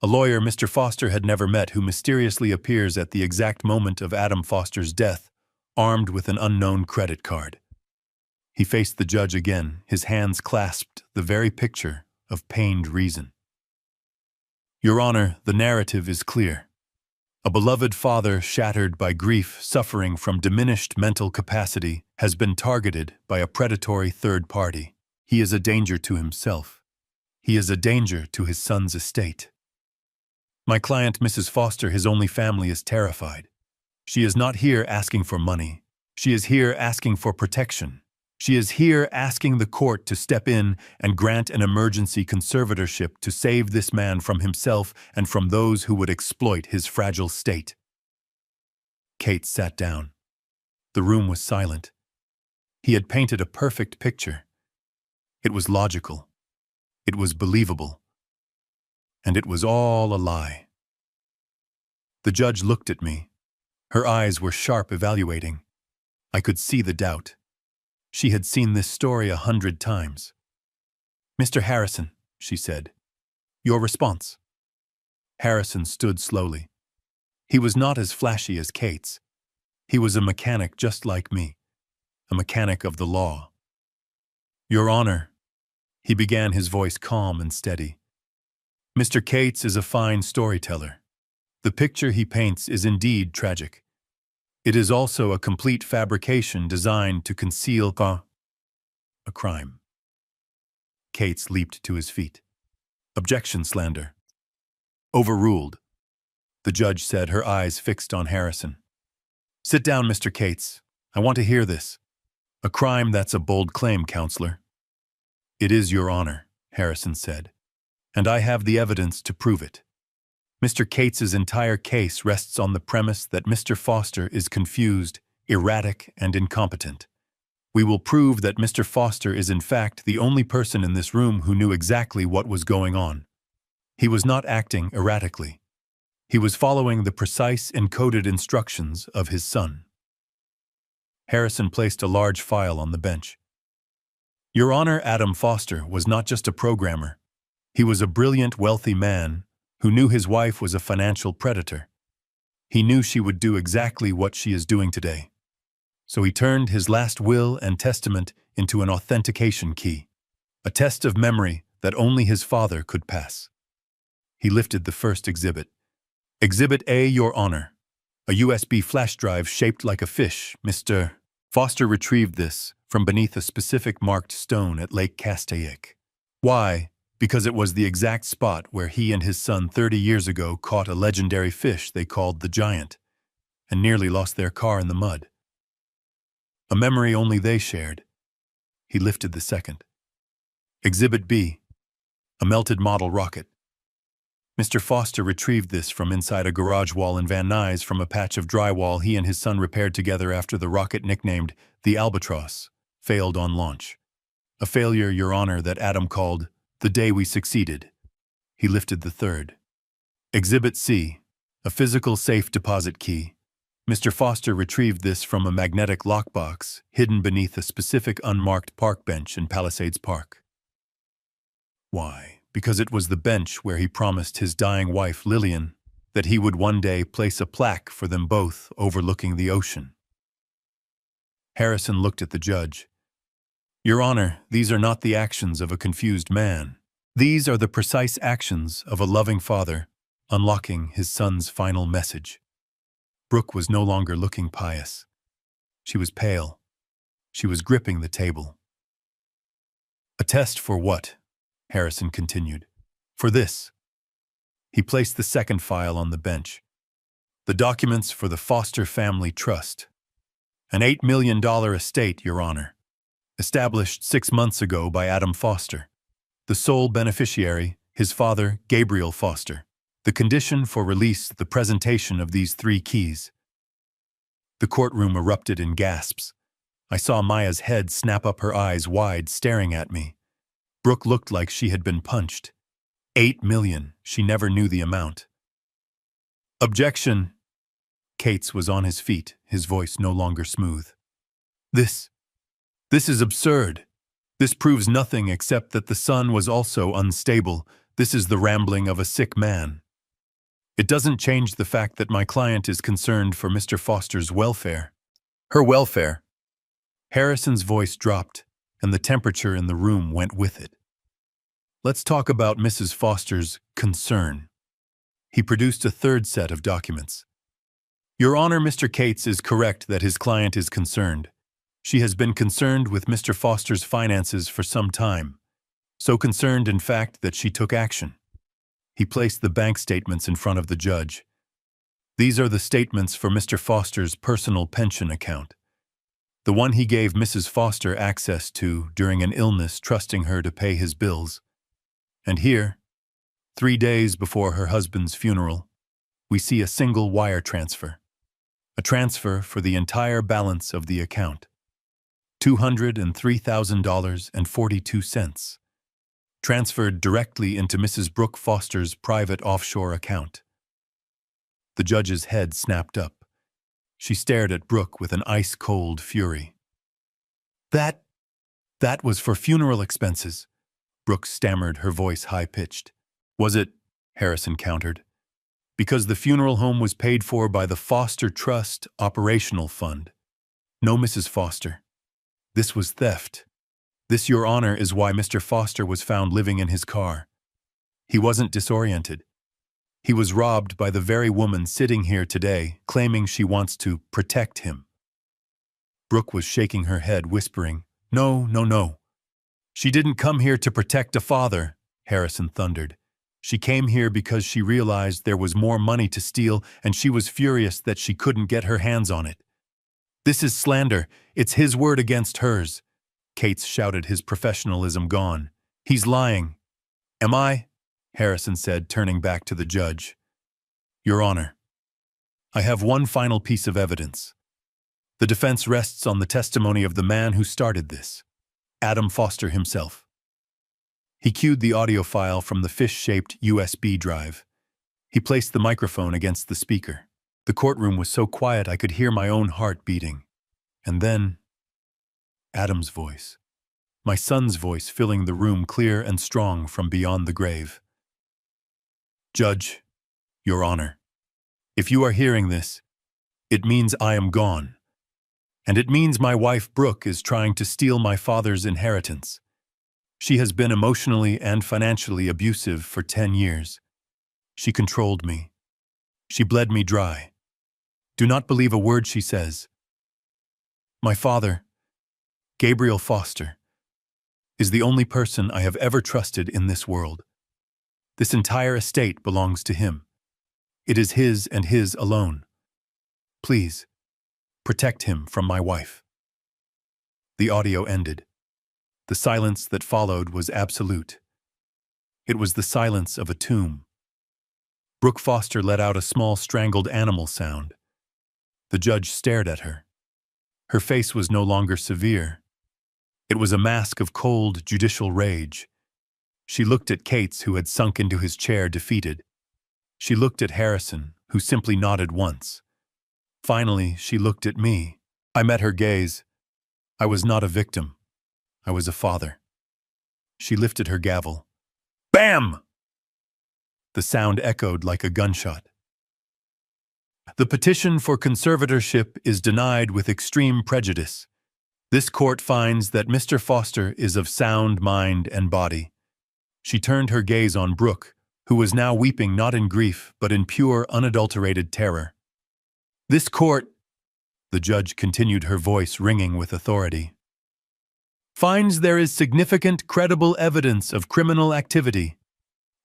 a lawyer Mr. Foster had never met, who mysteriously appears at the exact moment of Adam Foster's death, armed with an unknown credit card." He faced the judge again, his hands clasped, the very picture of pained reason. "Your Honor, the narrative is clear. A beloved father, shattered by grief, suffering from diminished mental capacity, has been targeted by a predatory third party. He is a danger to himself. He is a danger to his son's estate. My client, Mrs. Foster, his only family, is terrified. She is not here asking for money. She is here asking for protection. She is here asking the court to step in and grant an emergency conservatorship to save this man from himself and from those who would exploit his fragile state." Cates sat down. The room was silent. He had painted a perfect picture. It was logical. It was believable. And it was all a lie. The judge looked at me. Her eyes were sharp, evaluating. I could see the doubt. She had seen this story 100 times. "Mr. Harrison," she said, "your response." Harrison stood slowly. He was not as flashy as Kate's. He was a mechanic just like me, a mechanic of the law. Your Honor, he began, his voice calm and steady. Mr. Cates is a fine storyteller. The picture he paints is indeed tragic. It is also a complete fabrication designed to conceal a crime. Cates leaped to his feet. Objection, slander. Overruled. The judge said, her eyes fixed on Harrison. Sit down, Mr. Cates. I want to hear this. A crime, that's a bold claim, counselor. It is, Your Honor, Harrison said, and I have the evidence to prove it. Mr. Cates's entire case rests on the premise that Mr. Foster is confused, erratic, and incompetent. We will prove that Mr. Foster is in fact the only person in this room who knew exactly what was going on. He was not acting erratically. He was following the precise encoded instructions of his son. Harrison placed a large file on the bench. Your Honor, Adam Foster was not just a programmer. He was a brilliant, wealthy man who knew his wife was a financial predator. He knew she would do exactly what she is doing today. So he turned his last will and testament into an authentication key, a test of memory that only his father could pass. He lifted the first exhibit. Exhibit A, Your Honor. A USB flash drive shaped like a fish. Mr. Foster retrieved this from beneath a specific marked stone at Lake Castaic. Why? Because it was the exact spot where he and his son 30 years ago caught a legendary fish they called the Giant, and nearly lost their car in the mud. A memory only they shared. He lifted the second. Exhibit B, a melted model rocket. Mr. Foster retrieved this from inside a garage wall in Van Nuys from a patch of drywall he and his son repaired together after the rocket, nicknamed the Albatross, failed on launch. A failure, Your Honor, that Adam called the day we succeeded. He lifted the third. Exhibit C, a physical safe deposit key. Mr. Foster retrieved this from a magnetic lockbox hidden beneath a specific unmarked park bench in Palisades Park. Why? Because it was the bench where he promised his dying wife, Lillian, that he would one day place a plaque for them both overlooking the ocean. Harrison looked at the judge. Your Honor, these are not the actions of a confused man. These are the precise actions of a loving father unlocking his son's final message. Brooke was no longer looking pious. She was pale. She was gripping the table. A test for what? Harrison continued. For this. He placed the second file on the bench. The documents for the Foster Family Trust. An $8 million estate, Your Honor. Established 6 months ago by Adam Foster. The sole beneficiary, his father, Gabriel Foster. The condition for release, the presentation of these 3 keys. The courtroom erupted in gasps. I saw Maya's head snap up, her eyes wide, staring at me. Brooke looked like she had been punched. $8 million, she never knew the amount. Objection. Cates was on his feet, his voice no longer smooth. This is absurd. This proves nothing except that the son was also unstable. This is the rambling of a sick man. It doesn't change the fact that my client is concerned for Mr. Foster's welfare. Her welfare. Harrison's voice dropped, and the temperature in the room went with it. Let's talk about Mrs. Foster's concern. He produced a third set of documents. Your Honor, Mr. Cates is correct that his client is concerned. She has been concerned with Mr. Foster's finances for some time. So concerned, in fact, that she took action. He placed the bank statements in front of the judge. These are the statements for Mr. Foster's personal pension account. The one he gave Mrs. Foster access to during an illness, trusting her to pay his bills. And here, 3 days before her husband's funeral, we see a single wire transfer. A transfer for the entire balance of the account. $203,042. Transferred directly into Mrs. Brooke Foster's private offshore account. The judge's head snapped up. She stared at Brooke with an ice-cold fury. That was for funeral expenses, Brooke stammered, her voice high-pitched. Was it? Harrison countered. Because the funeral home was paid for by the Foster Trust Operational Fund. No, Mrs. Foster. This was theft. This, Your Honor, is why Mr. Foster was found living in his car. He wasn't disoriented. He was robbed by the very woman sitting here today, claiming she wants to protect him. Brooke was shaking her head, whispering, "No, no, no. She didn't come here to protect a father," Harrison thundered. "She came here because she realized there was more money to steal, and she was furious that she couldn't get her hands on it." "This is slander. It's his word against hers," Cates shouted, his professionalism gone. "He's lying." "Am I?" Harrison said, turning back to the judge. "Your Honor, I have one final piece of evidence. The defense rests on the testimony of the man who started this, Adam Foster himself." He cued the audio file from the fish-shaped USB drive. He placed the microphone against the speaker. The courtroom was so quiet I could hear my own heart beating. And then, Adam's voice. My son's voice filling the room clear and strong from beyond the grave. "Judge, Your Honor, if you are hearing this, it means I am gone. And it means my wife Brooke is trying to steal my father's inheritance. She has been emotionally and financially abusive for 10 years. She controlled me. She bled me dry. Do not believe a word she says. My father, Gabriel Foster, is the only person I have ever trusted in this world. This entire estate belongs to him. It is his and his alone. Please, protect him from my wife." The audio ended. The silence that followed was absolute. It was the silence of a tomb. Brooke Foster let out a small strangled animal sound. The judge stared at her. Her face was no longer severe. It was a mask of cold, judicial rage. She looked at Cates, who had sunk into his chair defeated. She looked at Harrison, who simply nodded once. Finally, she looked at me. I met her gaze. I was not a victim. I was a father. She lifted her gavel. Bam! The sound echoed like a gunshot. The petition for conservatorship is denied with extreme prejudice. This court finds that Mr. Foster is of sound mind and body. She turned her gaze on Brooke, who was now weeping not in grief but in pure, unadulterated terror. This court, the judge continued, her voice ringing with authority, finds there is significant credible evidence of criminal activity.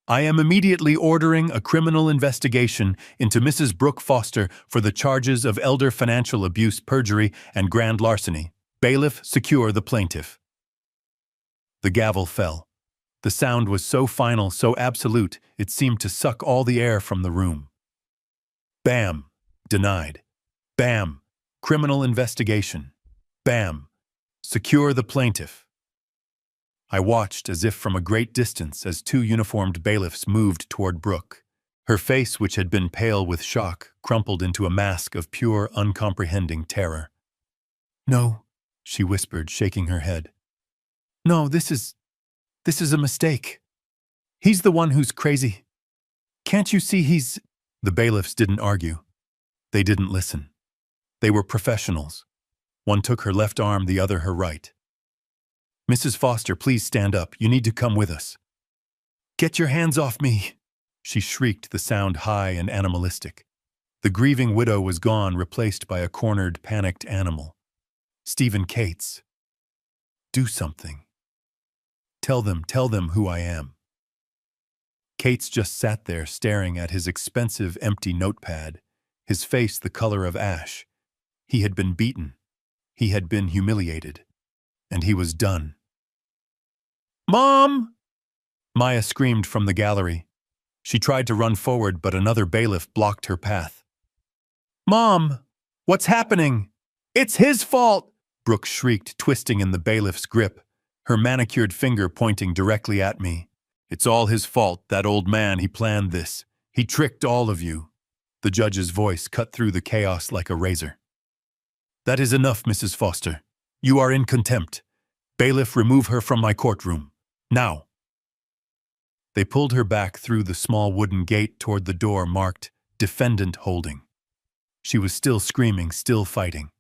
I am immediately ordering a criminal investigation into Mrs. Brooke Foster for the charges of elder financial abuse, perjury, and grand larceny. Bailiff, secure the plaintiff. The gavel fell. The sound was so final, so absolute, it seemed to suck all the air from the room. Bam! Denied. Bam! Criminal investigation. Bam! Secure the plaintiff. I watched as if from a great distance as two uniformed bailiffs moved toward Brooke. Her face, which had been pale with shock, crumpled into a mask of pure, uncomprehending terror. "No," she whispered, shaking her head. "No, this is a mistake. He's the one who's crazy. Can't you see he's—" The bailiffs didn't argue. They didn't listen. They were professionals. One took her left arm, the other her right. "Mrs. Foster, please stand up. You need to come with us." "Get your hands off me," she shrieked, the sound high and animalistic. The grieving widow was gone, replaced by a cornered, panicked animal. "Stephen Cates. Do something. Tell them who I am." Cates just sat there staring at his expensive, empty notepad, his face the color of ash. He had been beaten. He had been humiliated. And he was done. "Mom!" Maya screamed from the gallery. She tried to run forward, but another bailiff blocked her path. "Mom! What's happening? It's his fault!" Brooke shrieked, twisting in the bailiff's grip, her manicured finger pointing directly at me. "It's all his fault, that old man. He planned this. He tricked all of you." The judge's voice cut through the chaos like a razor. "That is enough, Mrs. Foster. You are in contempt. Bailiff, remove her from my courtroom. Now." They pulled her back through the small wooden gate toward the door marked defendant holding. She was still screaming, still fighting.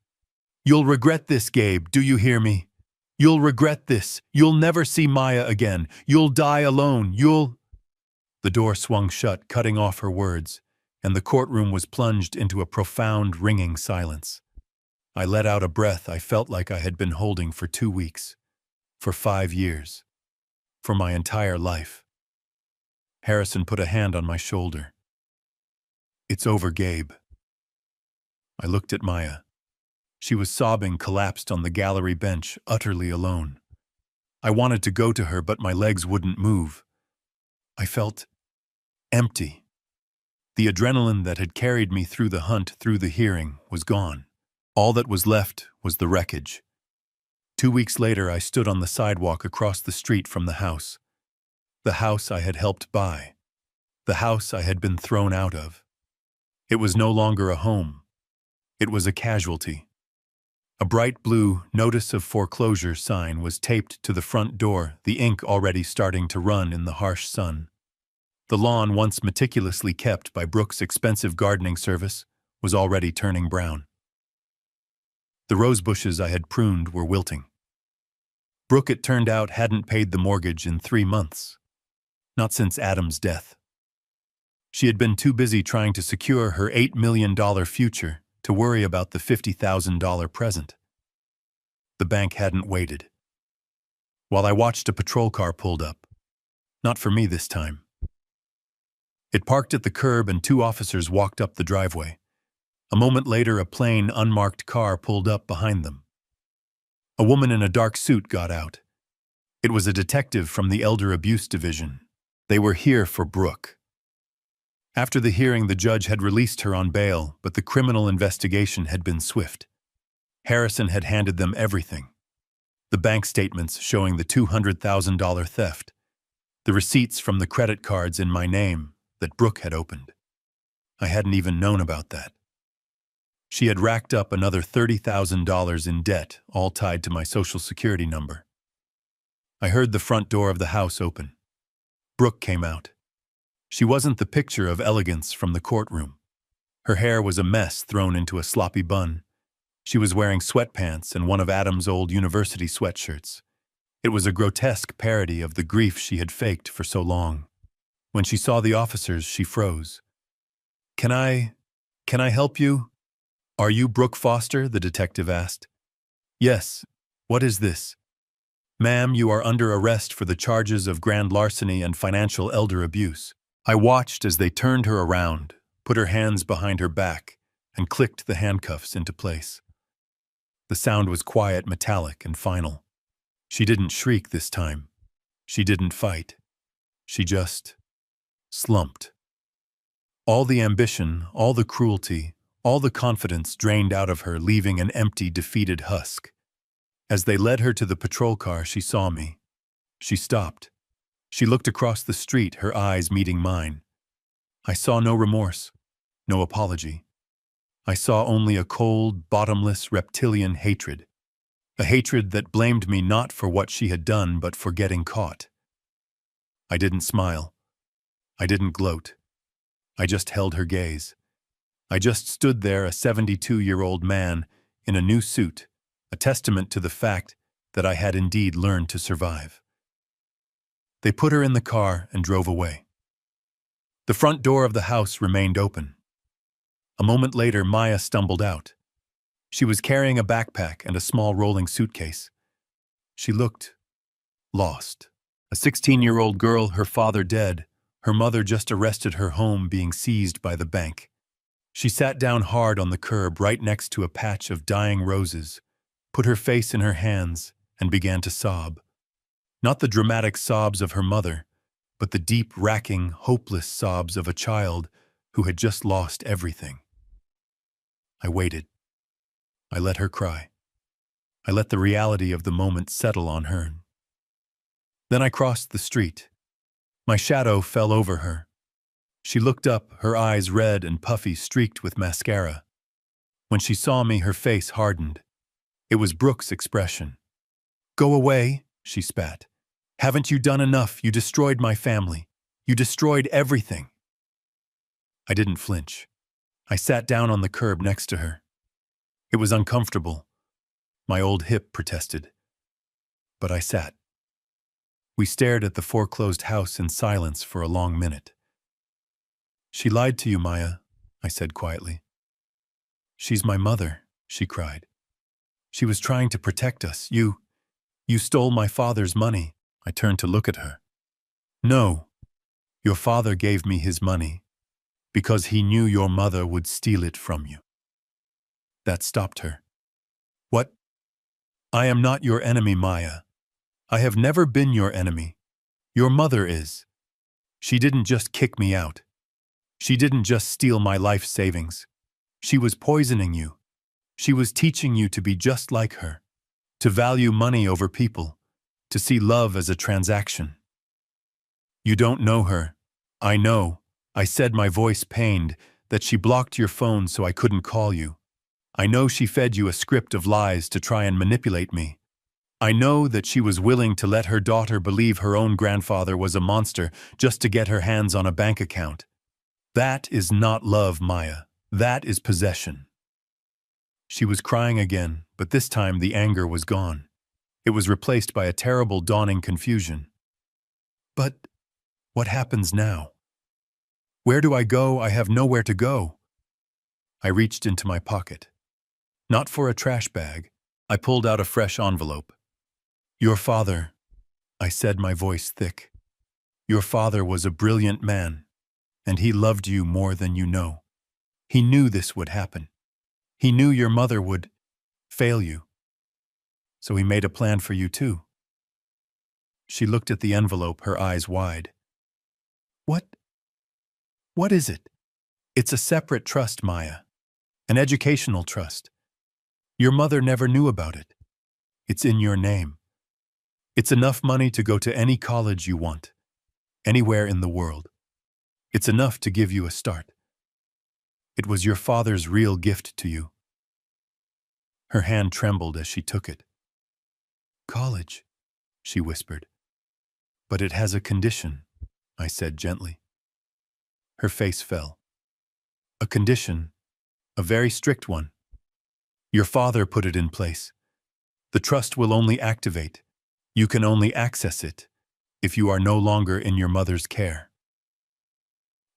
"You'll regret this, Gabe, do you hear me? You'll regret this. You'll never see Maya again. You'll die alone. The door swung shut, cutting off her words, and the courtroom was plunged into a profound, ringing silence. I let out a breath I felt like I had been holding for 2 weeks, for 5 years, for my entire life. Harrison put a hand on my shoulder. "It's over, Gabe." I looked at Maya. She was sobbing, collapsed on the gallery bench, utterly alone. I wanted to go to her, but my legs wouldn't move. I felt empty. The adrenaline that had carried me through the hunt, through the hearing, was gone. All that was left was the wreckage. 2 weeks later, I stood on the sidewalk across the street from the house I had helped buy, the house I had been thrown out of. It was no longer a home. It was a casualty. A bright blue "Notice of Foreclosure" sign was taped to the front door, the ink already starting to run in the harsh sun. The lawn, once meticulously kept by Brooke's expensive gardening service, was already turning brown. The rose bushes I had pruned were wilting. Brooke, it turned out, hadn't paid the mortgage in 3 months. Not since Adam's death. She had been too busy trying to secure her $8 million future to worry about the $50,000 present. The bank hadn't waited. While I watched, a patrol car pulled up. Not for me this time. It parked at the curb and 2 officers walked up the driveway. A moment later, a plain, unmarked car pulled up behind them. A woman in a dark suit got out. It was a detective from the Elder Abuse Division. They were here for Brooke. After the hearing, the judge had released her on bail, but the criminal investigation had been swift. Harrison had handed them everything. The bank statements showing the $200,000 theft. The receipts from the credit cards in my name that Brooke had opened. I hadn't even known about that. She had racked up another $30,000 in debt, all tied to my Social Security number. I heard the front door of the house open. Brooke came out. She wasn't the picture of elegance from the courtroom. Her hair was a mess thrown into a sloppy bun. She was wearing sweatpants and one of Adam's old university sweatshirts. It was a grotesque parody of the grief she had faked for so long. When she saw the officers, she froze. Can I help you?" "Are you Brooke Foster?" the detective asked. "Yes. What is this?" "Ma'am, you are under arrest for the charges of grand larceny and financial elder abuse." I watched as they turned her around, put her hands behind her back, and clicked the handcuffs into place. The sound was quiet, metallic, and final. She didn't shriek this time. She didn't fight. She just slumped. All the ambition, all the cruelty, all the confidence drained out of her, leaving an empty, defeated husk. As they led her to the patrol car, she saw me. She stopped. She looked across the street, her eyes meeting mine. I saw no remorse, no apology. I saw only a cold, bottomless, reptilian hatred. A hatred that blamed me not for what she had done, but for getting caught. I didn't smile. I didn't gloat. I just held her gaze. I just stood there, a 72-year-old man, in a new suit, a testament to the fact that I had indeed learned to survive. They put her in the car and drove away. The front door of the house remained open. A moment later, Maya stumbled out. She was carrying a backpack and a small rolling suitcase. She looked lost. A 16-year-old girl, her father dead, her mother just arrested, her home being seized by the bank. She sat down hard on the curb right next to a patch of dying roses, put her face in her hands, and began to sob. Not the dramatic sobs of her mother, but the deep, racking, hopeless sobs of a child who had just lost everything. I waited. I let her cry. I let the reality of the moment settle on her. Then I crossed the street. My shadow fell over her. She looked up, her eyes red and puffy, streaked with mascara. When she saw me, her face hardened. It was Brooke's expression. "Go away," she spat. "Haven't you done enough? You destroyed my family. You destroyed everything." I didn't flinch. I sat down on the curb next to her. It was uncomfortable. My old hip protested. But I sat. We stared at the foreclosed house in silence for a long minute. "She lied to you, Maya," I said quietly. "She's my mother," she cried. "She was trying to protect us. You stole my father's money." I turned to look at her. "No, your father gave me his money because he knew your mother would steal it from you." That stopped her. "What? I am not your enemy, Maya. I have never been your enemy. Your mother is. She didn't just kick me out. She didn't just steal my life savings. She was poisoning you. She was teaching you to be just like her, to value money over people, to see love as a transaction. You don't know her. I know," I said, my voice pained, "that she blocked your phone so I couldn't call you. I know she fed you a script of lies to try and manipulate me. I know that she was willing to let her daughter believe her own grandfather was a monster just to get her hands on a bank account. That is not love, Maya. That is possession." She was crying again, but this time the anger was gone. It was replaced by a terrible dawning confusion. "But what happens now? Where do I go? I have nowhere to go." I reached into my pocket. Not for a trash bag. I pulled out a fresh envelope. "Your father," I said, my voice thick. "Your father was a brilliant man, and he loved you more than you know. He knew this would happen. He knew your mother would fail you. So he made a plan for you too." She looked at the envelope, her eyes wide. What is it?" "It's a separate trust, Maya. An educational trust. Your mother never knew about it. It's in your name. It's enough money to go to any college you want, anywhere in the world. It's enough to give you a start. It was your father's real gift to you." Her hand trembled as she took it. "College," she whispered. "But it has a condition," I said gently. Her face fell. "A condition, a very strict one. Your father put it in place. The trust will only activate. You can only access it if you are no longer in your mother's care."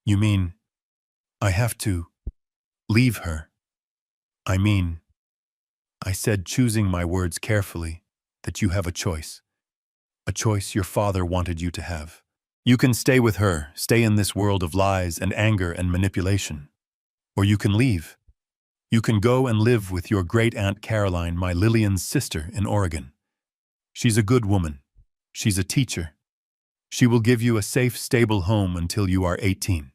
"You mean I have to leave her?" "I mean," I said, choosing my words carefully, "that you have a choice. A choice your father wanted you to have. You can stay with her, stay in this world of lies and anger and manipulation. Or you can leave. You can go and live with your great-aunt Caroline, my Lillian's sister, in Oregon. She's a good woman. She's a teacher. She will give you a safe, stable home until you are 18.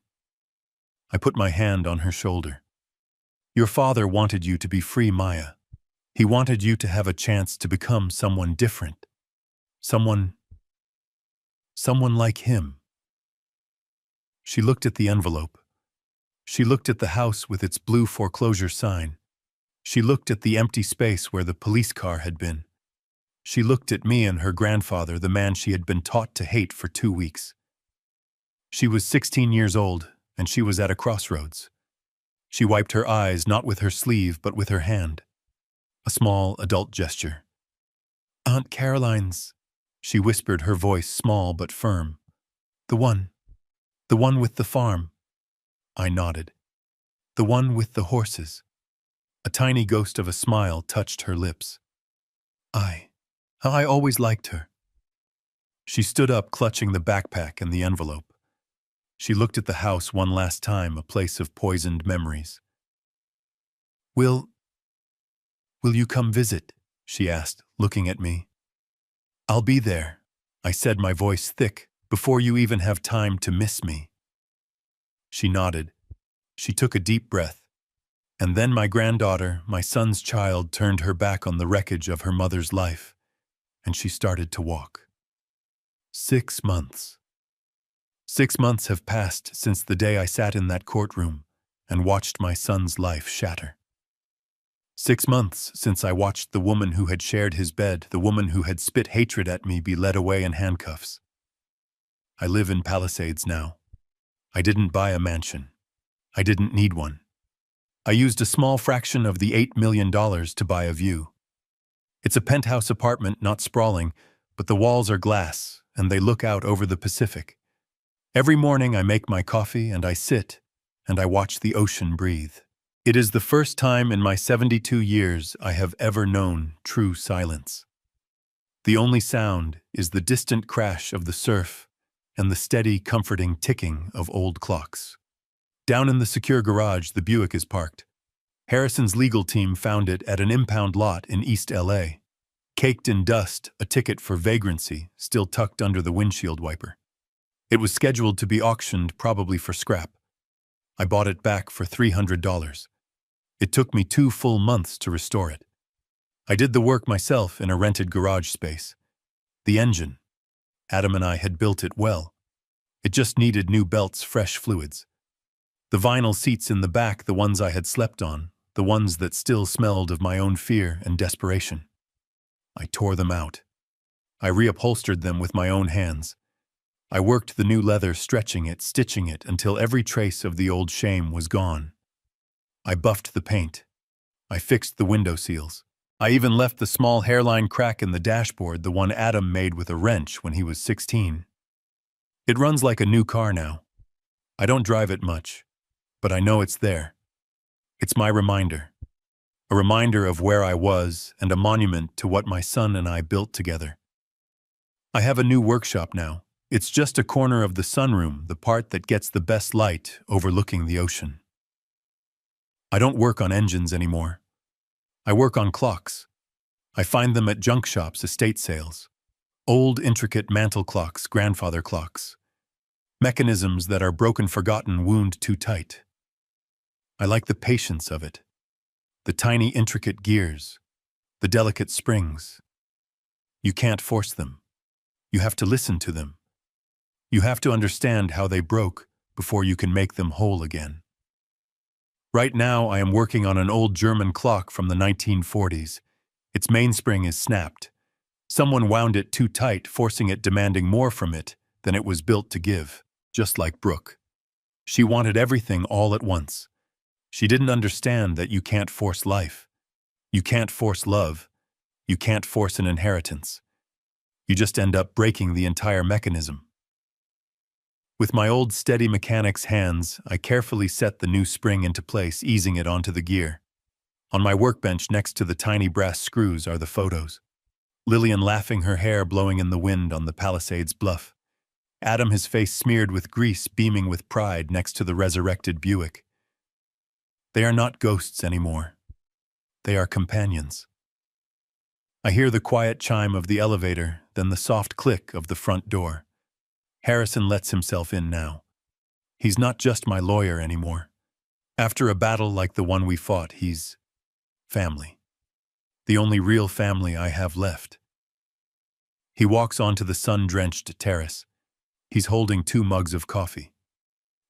I put my hand on her shoulder. "Your father wanted you to be free, Maya. He wanted you to have a chance to become someone different. Someone like him." She looked at the envelope. She looked at the house with its blue foreclosure sign. She looked at the empty space where the police car had been. She looked at me and her grandfather, the man she had been taught to hate for 2 weeks. She was 16 years old, and she was at a crossroads. She wiped her eyes, not with her sleeve, but with her hand. A small, adult gesture. "Aunt Caroline's," she whispered, her voice small but firm. The one with the farm." I nodded. "The one with the horses." A tiny ghost of a smile touched her lips. I always liked her." She stood up, clutching the backpack and the envelope. She looked at the house one last time, a place of poisoned memories. Will you come visit?" she asked, looking at me. "I'll be there," I said, my voice thick, "before you even have time to miss me." She nodded. She took a deep breath. And then my granddaughter, my son's child, turned her back on the wreckage of her mother's life, and she started to walk. 6 months. 6 months have passed since the day I sat in that courtroom and watched my son's life shatter. 6 months since I watched the woman who had shared his bed, the woman who had spit hatred at me, be led away in handcuffs. I live in Palisades now. I didn't buy a mansion. I didn't need one. I used a small fraction of the $8 million to buy a view. It's a penthouse apartment, not sprawling, but the walls are glass, and they look out over the Pacific. Every morning I make my coffee and I sit, and I watch the ocean breathe. It is the first time in my 72 years I have ever known true silence. The only sound is the distant crash of the surf and the steady, comforting ticking of old clocks. Down in the secure garage, the Buick is parked. Harrison's legal team found it at an impound lot in East LA. Caked in dust, a ticket for vagrancy still tucked under the windshield wiper. It was scheduled to be auctioned, probably for scrap. I bought it back for $300. It took me 2 full months to restore it. I did the work myself in a rented garage space. The engine. Adam and I had built it well. It just needed new belts, fresh fluids. The vinyl seats in the back, the ones I had slept on, the ones that still smelled of my own fear and desperation. I tore them out. I reupholstered them with my own hands. I worked the new leather, stretching it, stitching it, until every trace of the old shame was gone. I buffed the paint. I fixed the window seals. I even left the small hairline crack in the dashboard, the one Adam made with a wrench when he was 16. It runs like a new car now. I don't drive it much, but I know it's there. It's my reminder. A reminder of where I was and a monument to what my son and I built together. I have a new workshop now. It's just a corner of the sunroom, the part that gets the best light overlooking the ocean. I don't work on engines anymore. I work on clocks. I find them at junk shops, estate sales. Old, intricate mantle clocks, grandfather clocks. Mechanisms that are broken, forgotten, wound too tight. I like the patience of it. The tiny, intricate gears. The delicate springs. You can't force them. You have to listen to them. You have to understand how they broke before you can make them whole again. Right now, I am working on an old German clock from the 1940s. Its mainspring is snapped. Someone wound it too tight, forcing it, demanding more from it than it was built to give, just like Brooke. She wanted everything all at once. She didn't understand that you can't force life. You can't force love. You can't force an inheritance. You just end up breaking the entire mechanism. With my old steady mechanic's hands, I carefully set the new spring into place, easing it onto the gear. On my workbench next to the tiny brass screws are the photos. Lillian laughing, her hair blowing in the wind on the Palisades bluff. Adam, his face smeared with grease, beaming with pride next to the resurrected Buick. They are not ghosts anymore. They are companions. I hear the quiet chime of the elevator, then the soft click of the front door. Harrison lets himself in now. He's not just my lawyer anymore. After a battle like the one we fought, he's family. The only real family I have left. He walks onto the sun-drenched terrace. He's holding 2 mugs of coffee.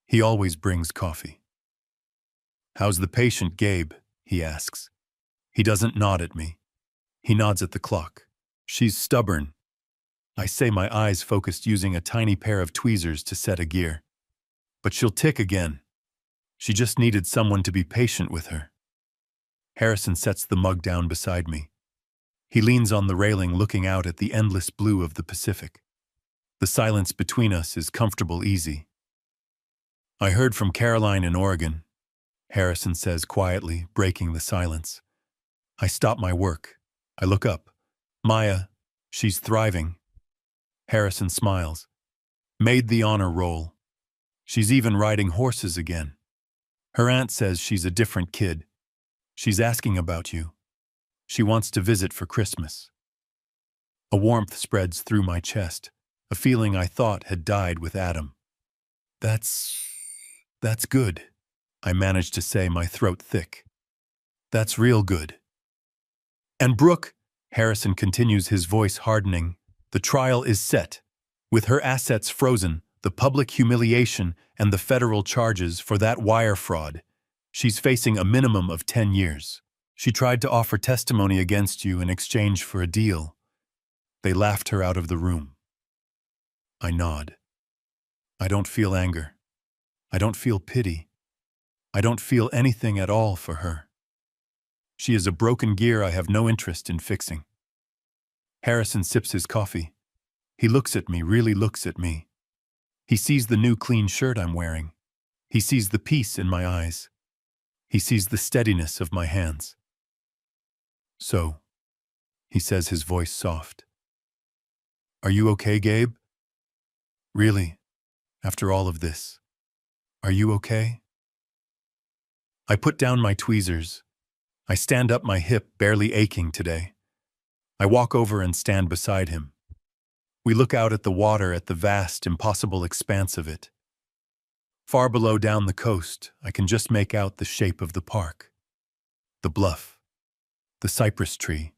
He always brings coffee. "How's the patient, Gabe?" he asks. He doesn't nod at me. He nods at the clock. "She's stubborn," I say, my eyes focused, using a tiny pair of tweezers to set a gear. "But she'll tick again. She just needed someone to be patient with her." Harrison sets the mug down beside me. He leans on the railing, looking out at the endless blue of the Pacific. The silence between us is comfortable, easy. "I heard from Caroline in Oregon," Harrison says quietly, breaking the silence. I stop my work. I look up. "Maya, she's thriving." Harrison smiles. "Made the honor roll. She's even riding horses again. Her aunt says she's a different kid. She's asking about you. She wants to visit for Christmas." A warmth spreads through my chest, a feeling I thought had died with Adam. That's good," I manage to say, my throat thick. "That's real good." "And Brooke," Harrison continues, his voice hardening, "the trial is set. With her assets frozen, the public humiliation, and the federal charges for that wire fraud, she's facing a minimum of 10 years. She tried to offer testimony against you in exchange for a deal. They laughed her out of the room." I nod. I don't feel anger. I don't feel pity. I don't feel anything at all for her. She is a broken gear I have no interest in fixing. Harrison sips his coffee. He looks at me, really looks at me. He sees the new clean shirt I'm wearing. He sees the peace in my eyes. He sees the steadiness of my hands. So, he says, his voice soft. Are you okay, Gabe? Really, after all of this, are you okay? I put down my tweezers. I stand up, my hip barely aching today. I walk over and stand beside him. We look out at the water, at the vast, impossible expanse of it. Far below, down the coast, I can just make out the shape of the park. The bluff. The cypress tree.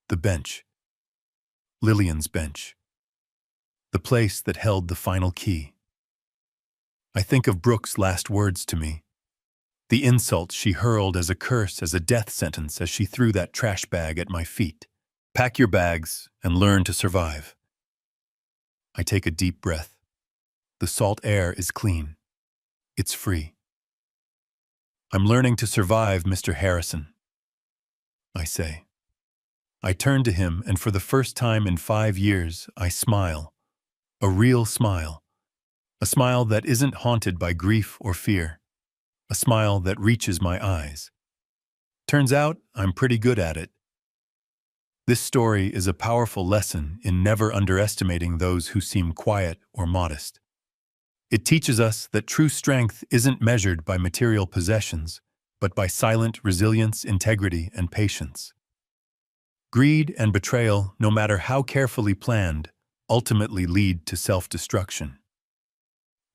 The bench. Lillian's bench. The place that held the final key. I think of Brooke's last words to me. The insult she hurled as a curse, as a death sentence, as she threw that trash bag at my feet. Pack your bags and learn to survive. I take a deep breath. The salt air is clean. It's free. I'm learning to survive, Mr. Harrison, I say. I turn to him, and for the first time in 5 years, I smile. A real smile. A smile that isn't haunted by grief or fear. A smile that reaches my eyes. Turns out, I'm pretty good at it. This story is a powerful lesson in never underestimating those who seem quiet or modest. It teaches us that true strength isn't measured by material possessions, but by silent resilience, integrity, and patience. Greed and betrayal, no matter how carefully planned, ultimately lead to self-destruction.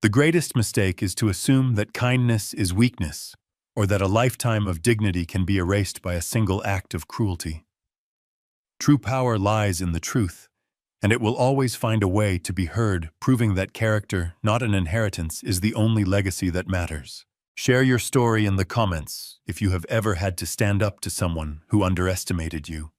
The greatest mistake is to assume that kindness is weakness, or that a lifetime of dignity can be erased by a single act of cruelty. True power lies in the truth, and it will always find a way to be heard, proving that character, not an inheritance, is the only legacy that matters. Share your story in the comments if you have ever had to stand up to someone who underestimated you.